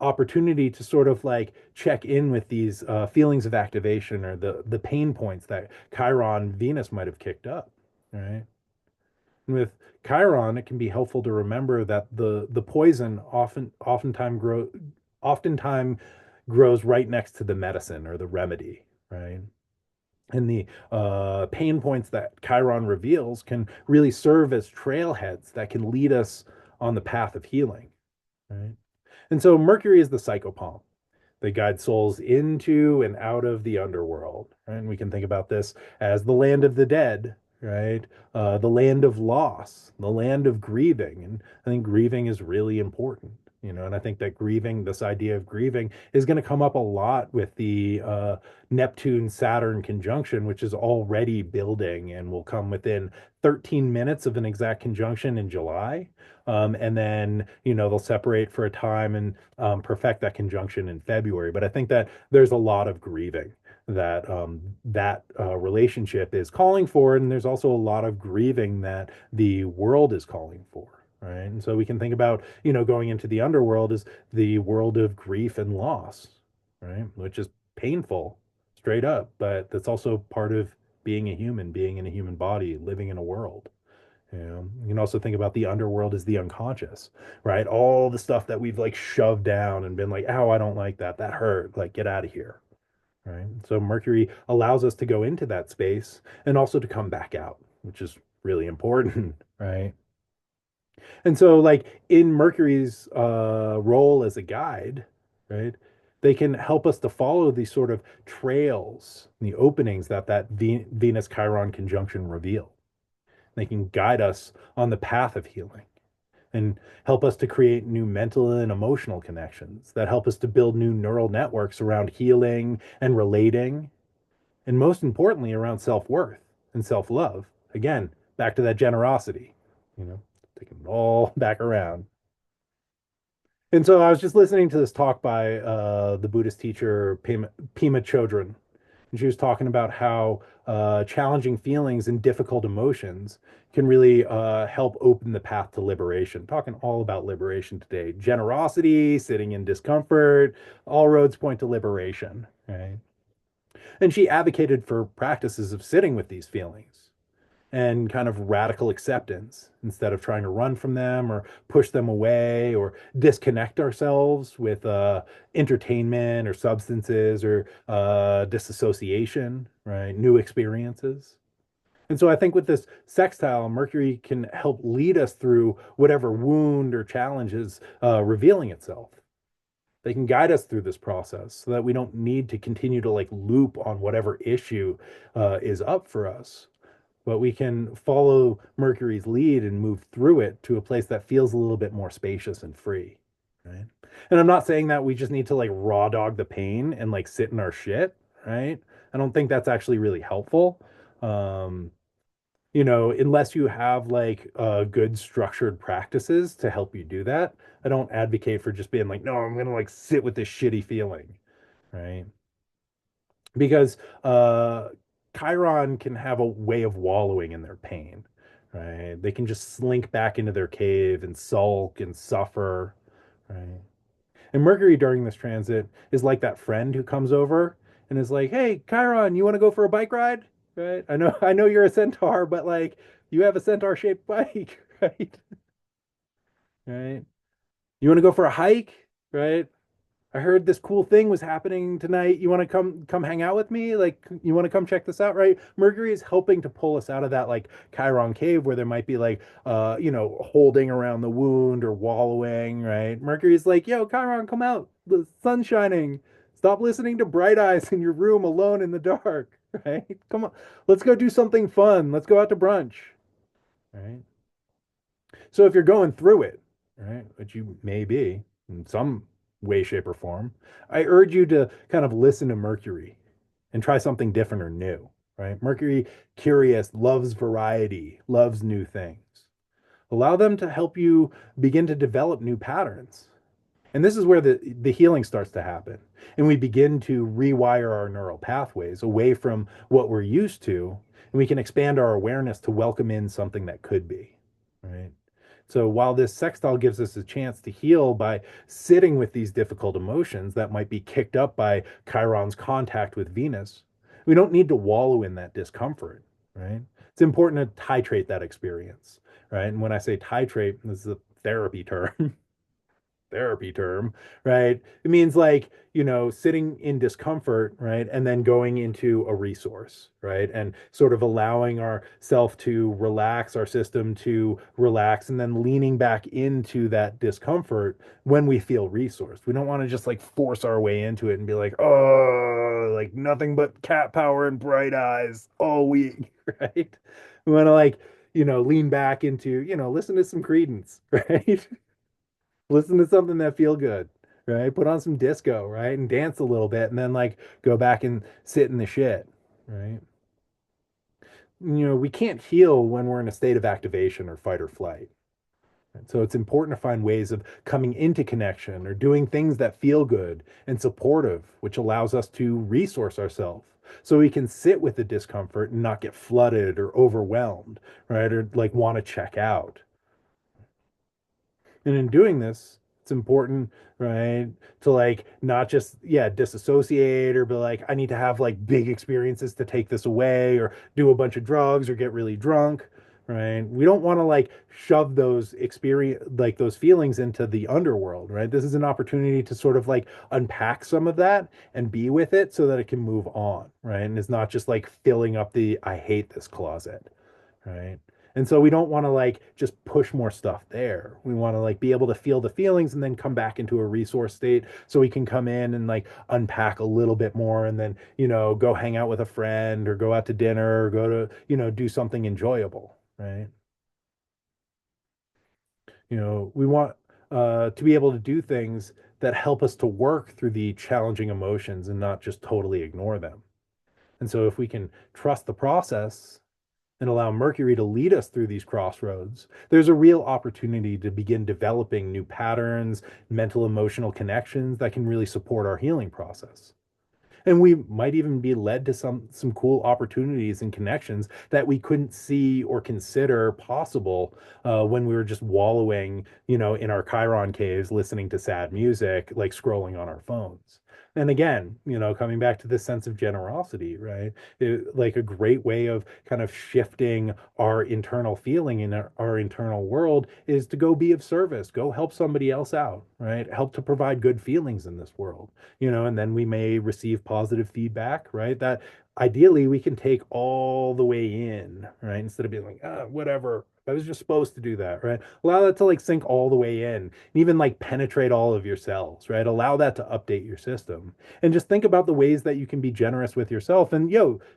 opportunity to sort of like check in with these feelings of activation or the pain points that Chiron Venus might have kicked up, right? And with Chiron, it can be helpful to remember that the poison oftentimes grows right next to the medicine or the remedy, right? And the pain points that Chiron reveals can really serve as trailheads that can lead us on the path of healing, right? And so Mercury is the psychopomp. They guide souls into and out of the underworld. Right? And we can think about this as the land of the dead, right? The land of loss, the land of grieving. And I think grieving is really important. And I think that grieving, this idea of grieving, is going to come up a lot with the Neptune Saturn conjunction, which is already building and will come within 13 minutes of an exact conjunction in July. And then, they'll separate for a time and perfect that conjunction in February. But I think that there's a lot of grieving that relationship is calling for. And there's also a lot of grieving that the world is calling for. Right. And so we can think about, going into the underworld as the world of grief and loss, right? Which is painful straight up, but that's also part of being a human, being in a human body, living in a world. You can also think about the underworld as the unconscious, right? All the stuff that we've like shoved down and been like, "Oh, I don't like that. That hurt. Like, get out of here." Right? So Mercury allows us to go into that space and also to come back out, which is really important, right? And so, like in Mercury's role as a guide, right? They can help us to follow these sort of trails, the openings that Venus Chiron conjunction reveal. They can guide us on the path of healing and help us to create new mental and emotional connections that help us to build new neural networks around healing and relating, and most importantly, around self worth and self love. Again, back to that generosity, you know, taking it all back around. And so I was just listening to this talk by the Buddhist teacher Pema Chodron, and she was talking about how challenging feelings and difficult emotions can really help open the path to liberation. Talking all about liberation today. Generosity, sitting in discomfort, all roads point to liberation, right? And she advocated for practices of sitting with these feelings and kind of radical acceptance instead of trying to run from them or push them away or disconnect ourselves with entertainment or substances or disassociation, right? New experiences. And so I think with this sextile, Mercury can help lead us through whatever wound or challenge is revealing itself. They can guide us through this process so that we don't need to continue to like loop on whatever issue is up for us, but we can follow Mercury's lead and move through it to a place that feels a little bit more spacious and free, right? And I'm not saying that we just need to like raw dog the pain and like sit in our shit, right? I don't think that's actually really helpful. Um, Unless you have like good structured practices to help you do that, I don't advocate for just being like, no, I'm gonna like sit with this shitty feeling, right? Because Chiron can have a way of wallowing in their pain, right? They can just slink back into their cave and sulk and suffer, right? And Mercury during this transit is like that friend who comes over and is like, "Hey, Chiron, you want to go for a bike ride?" Right? I know you're a centaur, but like you have a centaur-shaped bike, right? Right? You want to go for a hike, right? I heard this cool thing was happening tonight. You want to come hang out with me? Like you want to come check this out, right? Mercury is helping to pull us out of that like Chiron cave where there might be like holding around the wound or wallowing, right? Mercury's like, "Yo, Chiron, come out. The sun's shining. Stop listening to Bright Eyes in your room alone in the dark." Right? Come on. Let's go do something fun. Let's go out to brunch. Right? So if you're going through it, right, which you may be in some way, shape, or form, I urge you to kind of listen to Mercury and try something different or new, right? Mercury, curious, loves variety, loves new things. Allow them to help you begin to develop new patterns. And this is where the healing starts to happen. And we begin to rewire our neural pathways away from what we're used to. And we can expand our awareness to welcome in something that could be, right? So while this sextile gives us a chance to heal by sitting with these difficult emotions that might be kicked up by Chiron's contact with Venus, we don't need to wallow in that discomfort, right? It's important to titrate that experience, right? And when I say titrate, this is a therapy term. Therapy term, right? It means like, sitting in discomfort, right? And then going into a resource, right? And sort of allowing ourself to relax, our system to relax, and then leaning back into that discomfort when we feel resourced. We don't want to just like force our way into it and be like, oh, like nothing but cat power and bright eyes all week, right? We want to like, lean back into, listen to some Credence, right? Listen to something that feel good, right? Put on some disco, right? And dance a little bit and then like go back and sit in the shit, right? We can't heal when we're in a state of activation or fight or flight. Right? So it's important to find ways of coming into connection or doing things that feel good and supportive, which allows us to resource ourselves so we can sit with the discomfort and not get flooded or overwhelmed, right? Or like want to check out. And in doing this, it's important, right, to like not just, yeah, disassociate or be like, I need to have like big experiences to take this away or do a bunch of drugs or get really drunk, right? We don't want to like shove those experience, like those feelings into the underworld, right? This is an opportunity to sort of like unpack some of that and be with it so that it can move on, right? And it's not just like filling up the I hate this closet, right? And so we don't want to like just push more stuff there. We want to like be able to feel the feelings and then come back into a resource state so we can come in and like unpack a little bit more and then, go hang out with a friend or go out to dinner or go to, do something enjoyable, right? We want to be able to do things that help us to work through the challenging emotions and not just totally ignore them. And so if we can trust the process and allow Mercury to lead us through these crossroads, there's a real opportunity to begin developing new patterns, mental emotional connections that can really support our healing process. And we might even be led to some cool opportunities and connections that we couldn't see or consider possible when we were just wallowing, in our Chiron caves, listening to sad music, like scrolling on our phones. And again, coming back to this sense of generosity, right? Like a great way of kind of shifting our internal feeling in our internal world is to go be of service, go help somebody else out, right? Help to provide good feelings in this world, and then we may receive positive feedback, right? That ideally we can take all the way in, right? Instead of being like, whatever. I was just supposed to do that, right? Allow that to like sink all the way in and even like penetrate all of your cells, right? Allow that to update your system. And just think about the ways that you can be generous with yourself. And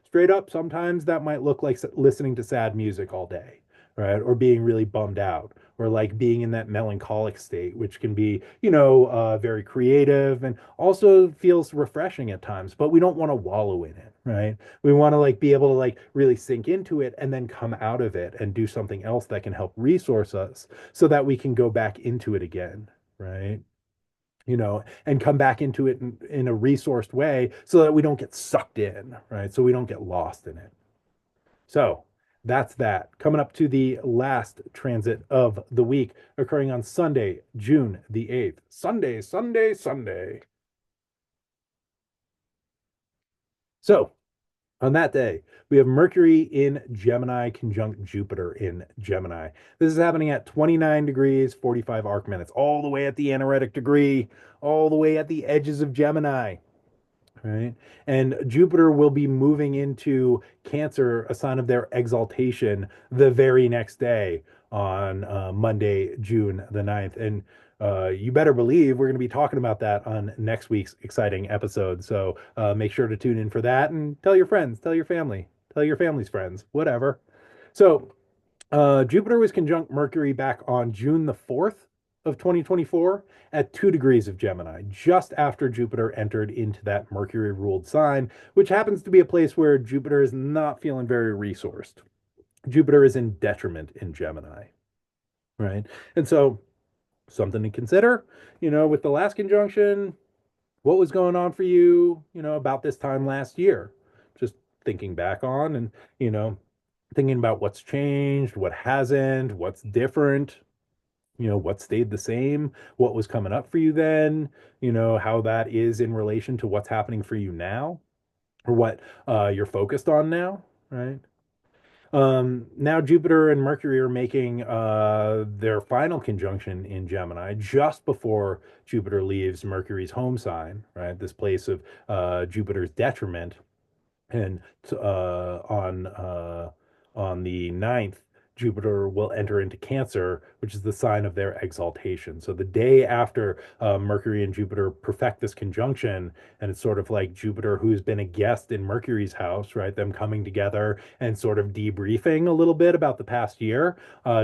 straight up, sometimes that might look like listening to sad music all day, right? Or being really bummed out or like being in that melancholic state, which can be, very creative and also feels refreshing at times, but we don't want to wallow in it, right? We want to like be able to like really sink into it and then come out of it and do something else that can help resource us so that we can go back into it again, right? And come back into it in a resourced way so that we don't get sucked in, right? So we don't get lost in it. So that's that. Coming up to the last transit of the week, occurring on Sunday, June the 8th. Sunday, Sunday, Sunday. So on that day, we have Mercury in Gemini conjunct Jupiter in Gemini. This is happening at 29 degrees, 45 arc minutes, all the way at the anaretic degree, all the way at the edges of Gemini. Right. And Jupiter will be moving into Cancer, a sign of their exaltation, the very next day on Monday, June the 9th. And you better believe we're going to be talking about that on next week's exciting episode. So make sure to tune in for that and tell your friends, tell your family, tell your family's friends, whatever. So Jupiter was conjunct Mercury back on June the 4th of 2024 at 2 degrees of Gemini, just after Jupiter entered into that Mercury ruled sign, which happens to be a place where Jupiter is not feeling very resourced. Jupiter is in detriment in Gemini, right? And so Something to consider, with the last conjunction, what was going on for you, about this time last year? Just thinking back on and, you know, thinking about what's changed, what hasn't, what's different, what stayed the same, what was coming up for you then, how that is in relation to what's happening for you now or what you're focused on now, right? Now Jupiter and Mercury are making their final conjunction in Gemini just before Jupiter leaves Mercury's home sign, right? This place of Jupiter's detriment. And on the 9th, Jupiter will enter into Cancer, which is the sign of their exaltation. So the day after Mercury and Jupiter perfect this conjunction, and it's sort of like Jupiter, who's been a guest in Mercury's house, right? Them coming together and sort of debriefing a little bit about the past year.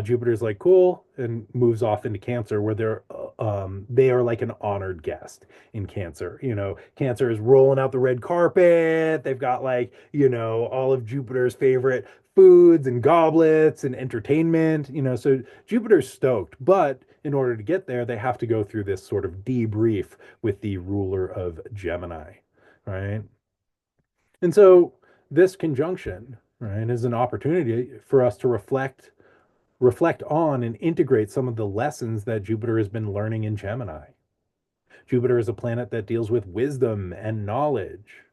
Jupiter's like, cool, and moves off into Cancer, where they are like an honored guest in Cancer. Cancer is rolling out the red carpet. They've got like, all of Jupiter's favorite foods and goblets and entertainment, so Jupiter's stoked. But in order to get there, they have to go through this sort of debrief with the ruler of Gemini, right? And so this conjunction, right, is an opportunity for us to reflect on and integrate some of the lessons that Jupiter has been learning in Gemini. Jupiter is a planet that deals with wisdom and knowledge.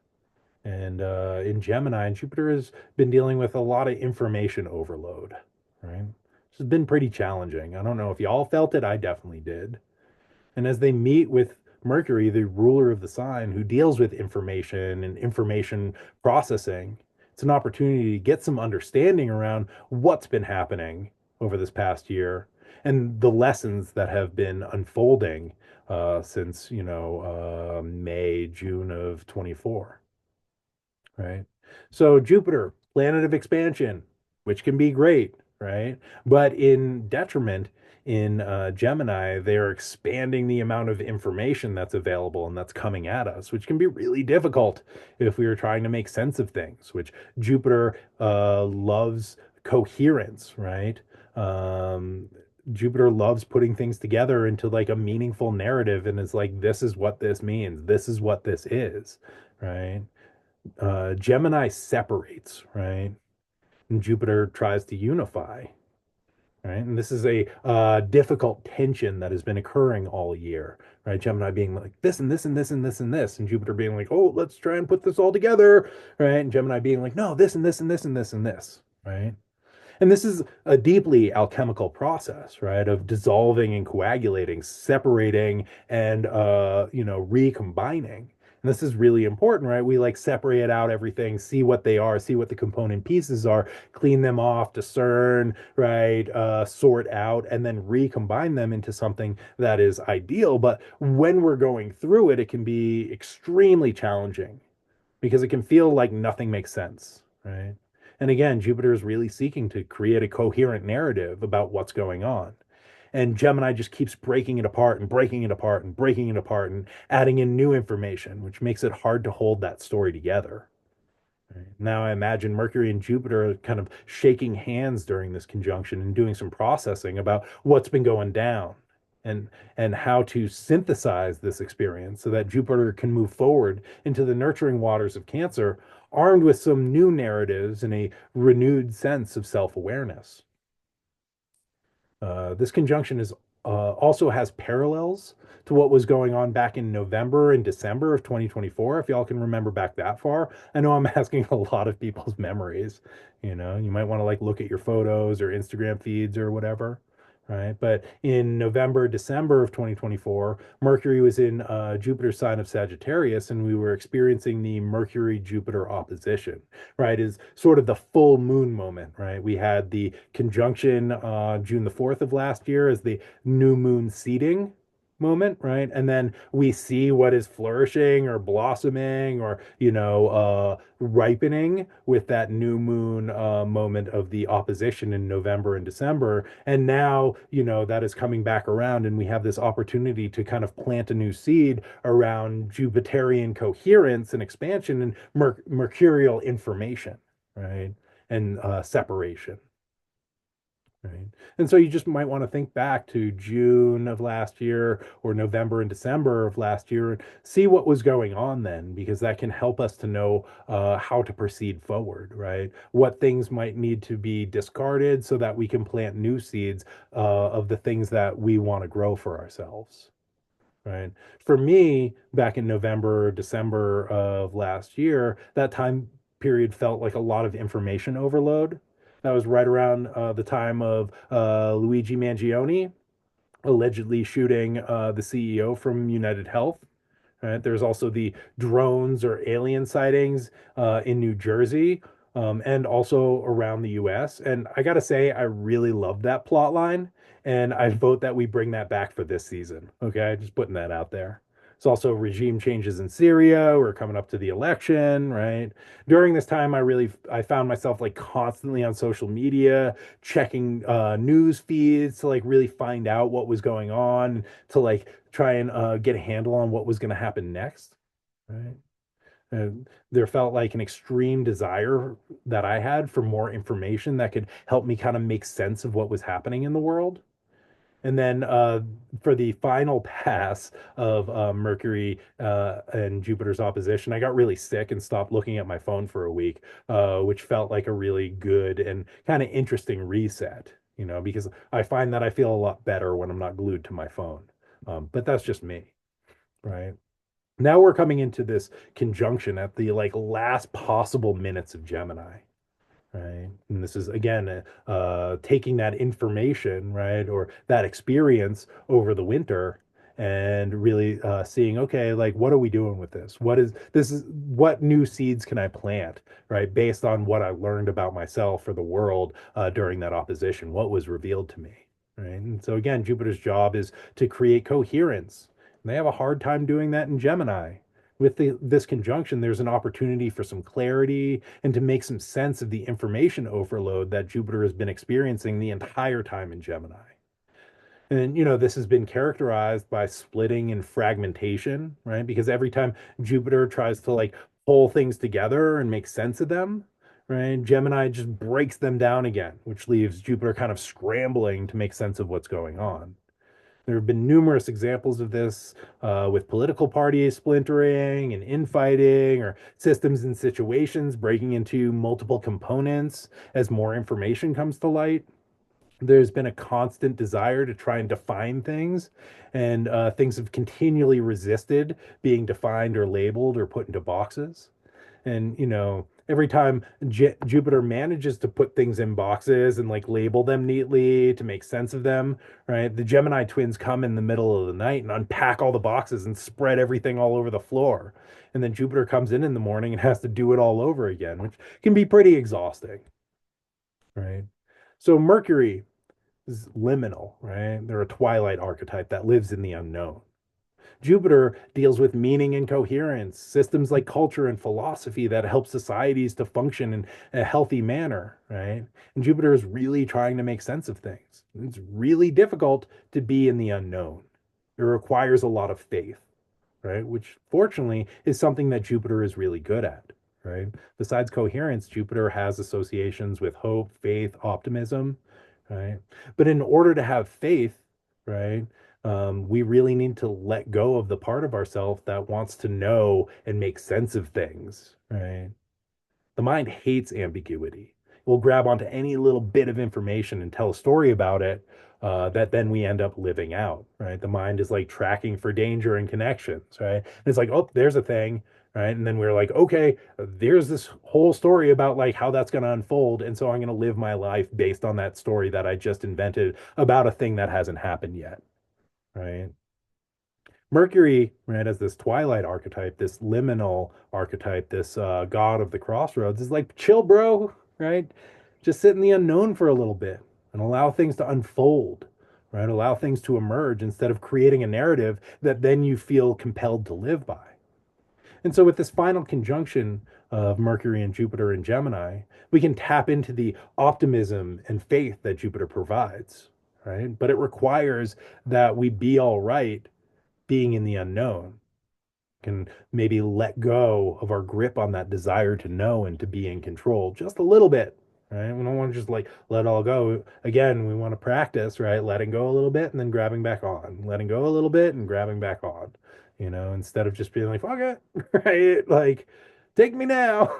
And in Gemini, Jupiter has been dealing with a lot of information overload, right? This has been pretty challenging. I don't know if y'all felt it. I definitely did. And as they meet with Mercury, the ruler of the sign who deals with information and information processing, it's an opportunity to get some understanding around what's been happening over this past year and the lessons that have been unfolding since, May, June of 24, right? So Jupiter, planet of expansion, which can be great, right? But in detriment, in Gemini, they're expanding the amount of information that's available and that's coming at us, which can be really difficult if we are trying to make sense of things, which Jupiter loves coherence, right? Um, Jupiter loves putting things together into like a meaningful narrative and is like, this is what this means, this is what this is, right? Gemini separates, right? And Jupiter tries to unify, right? And this is a difficult tension that has been occurring all year, right? Gemini being like this and this and this and this and this, and Jupiter being like, oh, let's try and put this all together, right? And Gemini being like, no, this and this and this and this and this, right? And this is a deeply alchemical process, right? Of dissolving and coagulating, separating and recombining. And this is really important, right? We like separate out everything, see what they are, see what the component pieces are, clean them off, discern, right? Sort out, and then recombine them into something that is ideal. But when we're going through it, it can be extremely challenging because it can feel like nothing makes sense, right? And again, Jupiter is really seeking to create a coherent narrative about what's going on. And Gemini just keeps breaking it apart and breaking it apart and breaking it apart and adding in new information, which makes it hard to hold that story together. Right. Now I imagine Mercury and Jupiter are kind of shaking hands during this conjunction and doing some processing about what's been going down and how to synthesize this experience so that Jupiter can move forward into the nurturing waters of Cancer, armed with some new narratives and a renewed sense of self-awareness. This conjunction is also has parallels to what was going on back in November and December of 2024. If y'all can remember back that far, I know I'm asking a lot of people's memories. You might want to like look at your photos or Instagram feeds or whatever, right? But in November, December of 2024, Mercury was in Jupiter's sign of Sagittarius, and we were experiencing the Mercury-Jupiter opposition, right? Is sort of the full moon moment, right? We had the conjunction June the 4th of last year as the new moon seeding moment, right? And then we see what is flourishing or blossoming or, ripening with that new moon moment of the opposition in November and December. And now, that is coming back around, and we have this opportunity to kind of plant a new seed around Jupiterian coherence and expansion and mercurial information, right? And separation. Right. And so you just might want to think back to June of last year or November and December of last year and see what was going on then, because that can help us to know how to proceed forward, right? What things might need to be discarded so that we can plant new seeds of the things that we want to grow for ourselves. Right. For me, back in November or December of last year, that time period felt like a lot of information overload. That was right around the time of Luigi Mangione allegedly shooting the CEO from United Health. Right? There's also the drones or alien sightings in New Jersey and also around the US. And I got to say, I really love that plot line. And I vote that we bring that back for this season. Okay. Just putting that out there. It's also regime changes in Syria. We're coming up to the election, right? During this time, I found myself like constantly on social media, checking news feeds to like really find out what was going on, to like try and get a handle on what was going to happen next, right? There felt like an extreme desire that I had for more information that could help me kind of make sense of what was happening in the world. And then for the final pass of Mercury and Jupiter's opposition, I got really sick and stopped looking at my phone for a week, which felt like a really good and kind of interesting reset, because I find that I feel a lot better when I'm not glued to my phone. But that's just me, right? Now we're coming into this conjunction at the like last possible minutes of Gemini, right? And this is again taking that information, right, or that experience over the winter and really seeing, okay, like what are we doing with this? What new seeds can I plant, right, based on what I learned about myself or the world during that opposition? What was revealed to me, right? And so again, Jupiter's job is to create coherence. And they have a hard time doing that in Gemini. With this conjunction, there's an opportunity for some clarity and to make some sense of the information overload that Jupiter has been experiencing the entire time in Gemini. And, this has been characterized by splitting and fragmentation, right? Because every time Jupiter tries to like pull things together and make sense of them, right, Gemini just breaks them down again, which leaves Jupiter kind of scrambling to make sense of what's going on. There have been numerous examples of this with political parties splintering and infighting, or systems and situations breaking into multiple components as more information comes to light. There's been a constant desire to try and define things, and things have continually resisted being defined or labeled or put into boxes. And, every time Jupiter manages to put things in boxes and like label them neatly to make sense of them, right? The Gemini twins come in the middle of the night and unpack all the boxes and spread everything all over the floor. And then Jupiter comes in the morning and has to do it all over again, which can be pretty exhausting, right? So Mercury is liminal, right? They're a twilight archetype that lives in the unknown. Jupiter deals with meaning and coherence, systems like culture and philosophy that help societies to function in a healthy manner, right? And Jupiter is really trying to make sense of things. It's really difficult to be in the unknown. It requires a lot of faith, right? Which fortunately is something that Jupiter is really good at, right? Besides coherence, Jupiter has associations with hope, faith, optimism, right? But in order to have faith, right, we really need to let go of the part of ourselves that wants to know and make sense of things, right? The mind hates ambiguity. We'll grab onto any little bit of information and tell a story about it that then we end up living out, right? The mind is like tracking for danger and connections, right? And it's like, oh, there's a thing, right? And then we're like, okay, there's this whole story about like how that's going to unfold. And so I'm going to live my life based on that story that I just invented about a thing that hasn't happened yet, right? Mercury, right, as this twilight archetype, this liminal archetype, this god of the crossroads, is like, chill, bro, right? Just sit in the unknown for a little bit and allow things to unfold, right? Allow things to emerge instead of creating a narrative that then you feel compelled to live by. And so, with this final conjunction of Mercury and Jupiter and Gemini, we can tap into the optimism and faith that Jupiter provides, right? But it requires that we be all right being in the unknown, can maybe let go of our grip on that desire to know and to be in control just a little bit, right? We don't want to just like let it all go. Again, we want to practice, right? Letting go a little bit and then grabbing back on, letting go a little bit and grabbing back on, instead of just being like, fuck it, right? Like, take me now.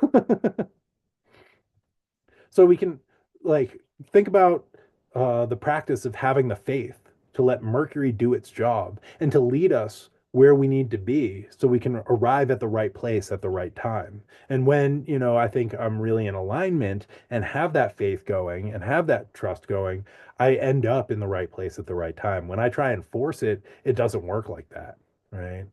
So we can like think about the practice of having the faith to let Mercury do its job and to lead us where we need to be so we can arrive at the right place at the right time. And when, I think I'm really in alignment and have that faith going and have that trust going, I end up in the right place at the right time. When I try and force it, it doesn't work like that, right?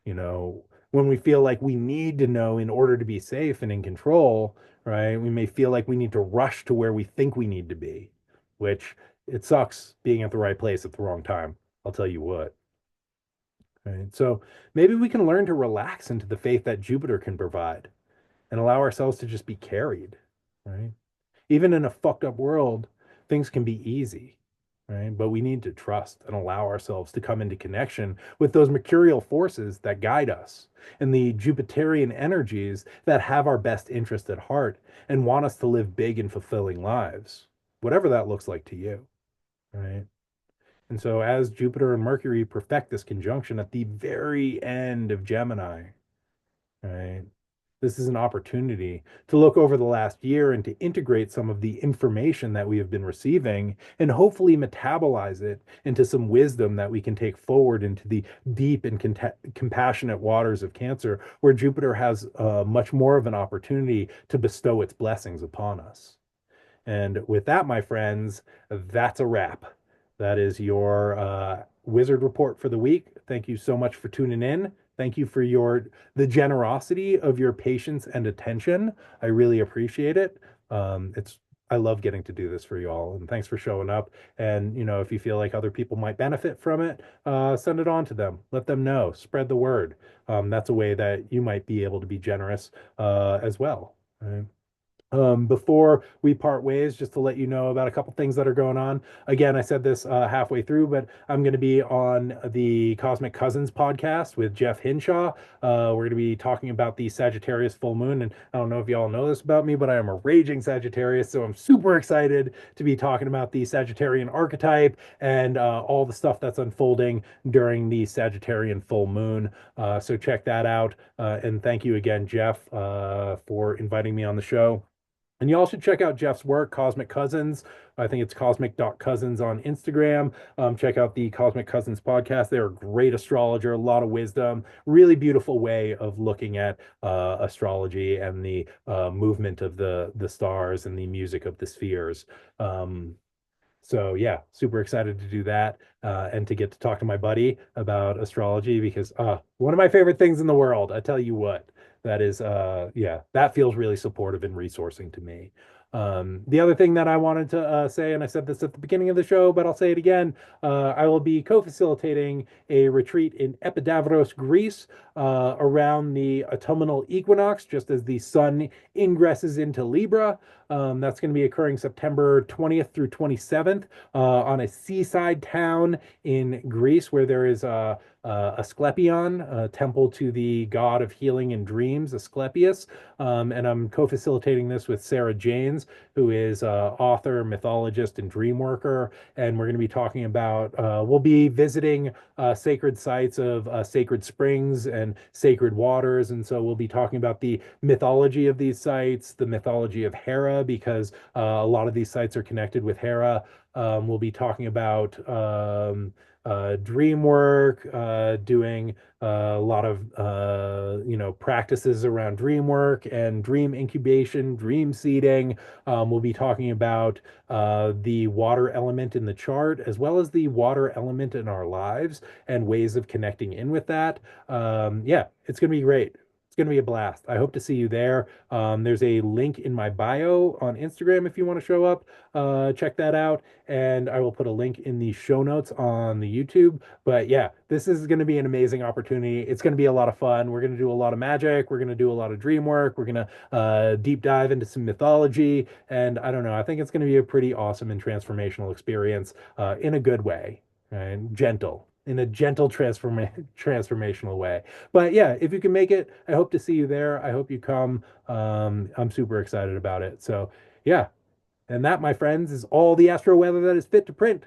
you know, when we feel like we need to know in order to be safe and in control, right? We may feel like we need to rush to where we think we need to be, which it sucks being at the right place at the wrong time. I'll tell you what. Right? So maybe we can learn to relax into the faith that Jupiter can provide and allow ourselves to just be carried, right? Even in a fucked up world, things can be easy, right? But we need to trust and allow ourselves to come into connection with those mercurial forces that guide us and the Jupiterian energies that have our best interest at heart and want us to live big and fulfilling lives, whatever that looks like to you, right? And so, as Jupiter and Mercury perfect this conjunction at the very end of Gemini, right? This is an opportunity to look over the last year and to integrate some of the information that we have been receiving and hopefully metabolize it into some wisdom that we can take forward into the deep and compassionate waters of Cancer, where Jupiter has much more of an opportunity to bestow its blessings upon us. And with that, my friends, that's a wrap. That is your wizard report for the week. Thank you so much for tuning in. Thank you for the generosity of your patience and attention. I really appreciate it. It's I love getting to do this for you all, and thanks for showing up. And if you feel like other people might benefit from it, send it on to them. Let them know. Spread the word. That's a way that you might be able to be generous as well. Right? Before we part ways, just to let you know about a couple things that are going on. Again, I said this halfway through, but I'm going to be on the Cosmic Cousins podcast with Jeff Hinshaw. We're going to be talking about the Sagittarius full moon. And I don't know if y'all know this about me, but I am a raging Sagittarius. So I'm super excited to be talking about the Sagittarian archetype and all the stuff that's unfolding during the Sagittarian full moon. So check that out. And thank you again, Jeff, for inviting me on the show. And you all should check out Jeff's work, Cosmic Cousins. I think it's cosmic.cousins on Instagram. Check out the Cosmic Cousins podcast. They're a great astrologer, a lot of wisdom, really beautiful way of looking at astrology and the movement of the stars and the music of the spheres. So yeah, super excited to do that and to get to talk to my buddy about astrology because one of my favorite things in the world. I tell you what, that is yeah, that feels really supportive and resourcing to me. The other thing that I wanted to say, and I said this at the beginning of the show, but I'll say it again, I will be co-facilitating a retreat in Epidavros, Greece, around the autumnal equinox, just as the sun ingresses into Libra. That's going to be occurring September 20th through 27th on a seaside town in Greece where there is Asclepion, a temple to the god of healing and dreams, Asclepius. And I'm co-facilitating this with Sarah Janes, who is author, mythologist, and dream worker. And we're going to be talking about, we'll be visiting sacred sites of sacred springs and sacred waters. And so we'll be talking about the mythology of these sites, the mythology of Hera, because a lot of these sites are connected with Hera. We'll be talking about dream work, doing a lot of practices around dream work and dream incubation, dream seeding. We'll be talking about the water element in the chart, as well as the water element in our lives and ways of connecting in with that. Yeah, it's going to be great. It's going to be a blast. I hope to see you there. There's a link in my bio on Instagram if you want to show up. Check that out. And I will put a link in the show notes on the YouTube. But yeah, this is going to be an amazing opportunity. It's going to be a lot of fun. We're going to do a lot of magic. We're going to do a lot of dream work. We're going to deep dive into some mythology. And I don't know, I think it's going to be a pretty awesome and transformational experience in a good way and gentle. In a gentle transformational way. But yeah, if you can make it, I hope to see you there. I hope you come. I'm super excited about it. So yeah, And that, my friends, is all the astro weather that is fit to print.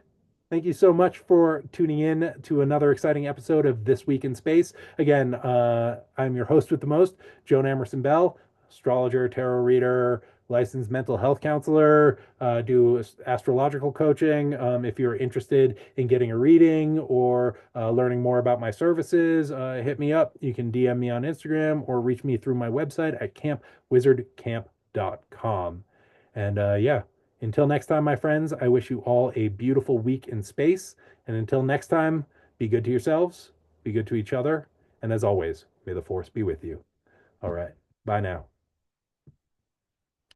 Thank you so much for tuning in to another exciting episode of This Week in Space. Again, I'm your host with the most, Joan Emerson Bell, astrologer, tarot reader, licensed mental health counselor, do astrological coaching. If you're interested in getting a reading or learning more about my services, hit me up. You can DM me on Instagram or reach me through my website at campwizardcamp.com. And yeah, until next time, my friends, I wish you all a beautiful week in space. And until next time, be good to yourselves, be good to each other, and as always, may the force be with you. All right. Bye now.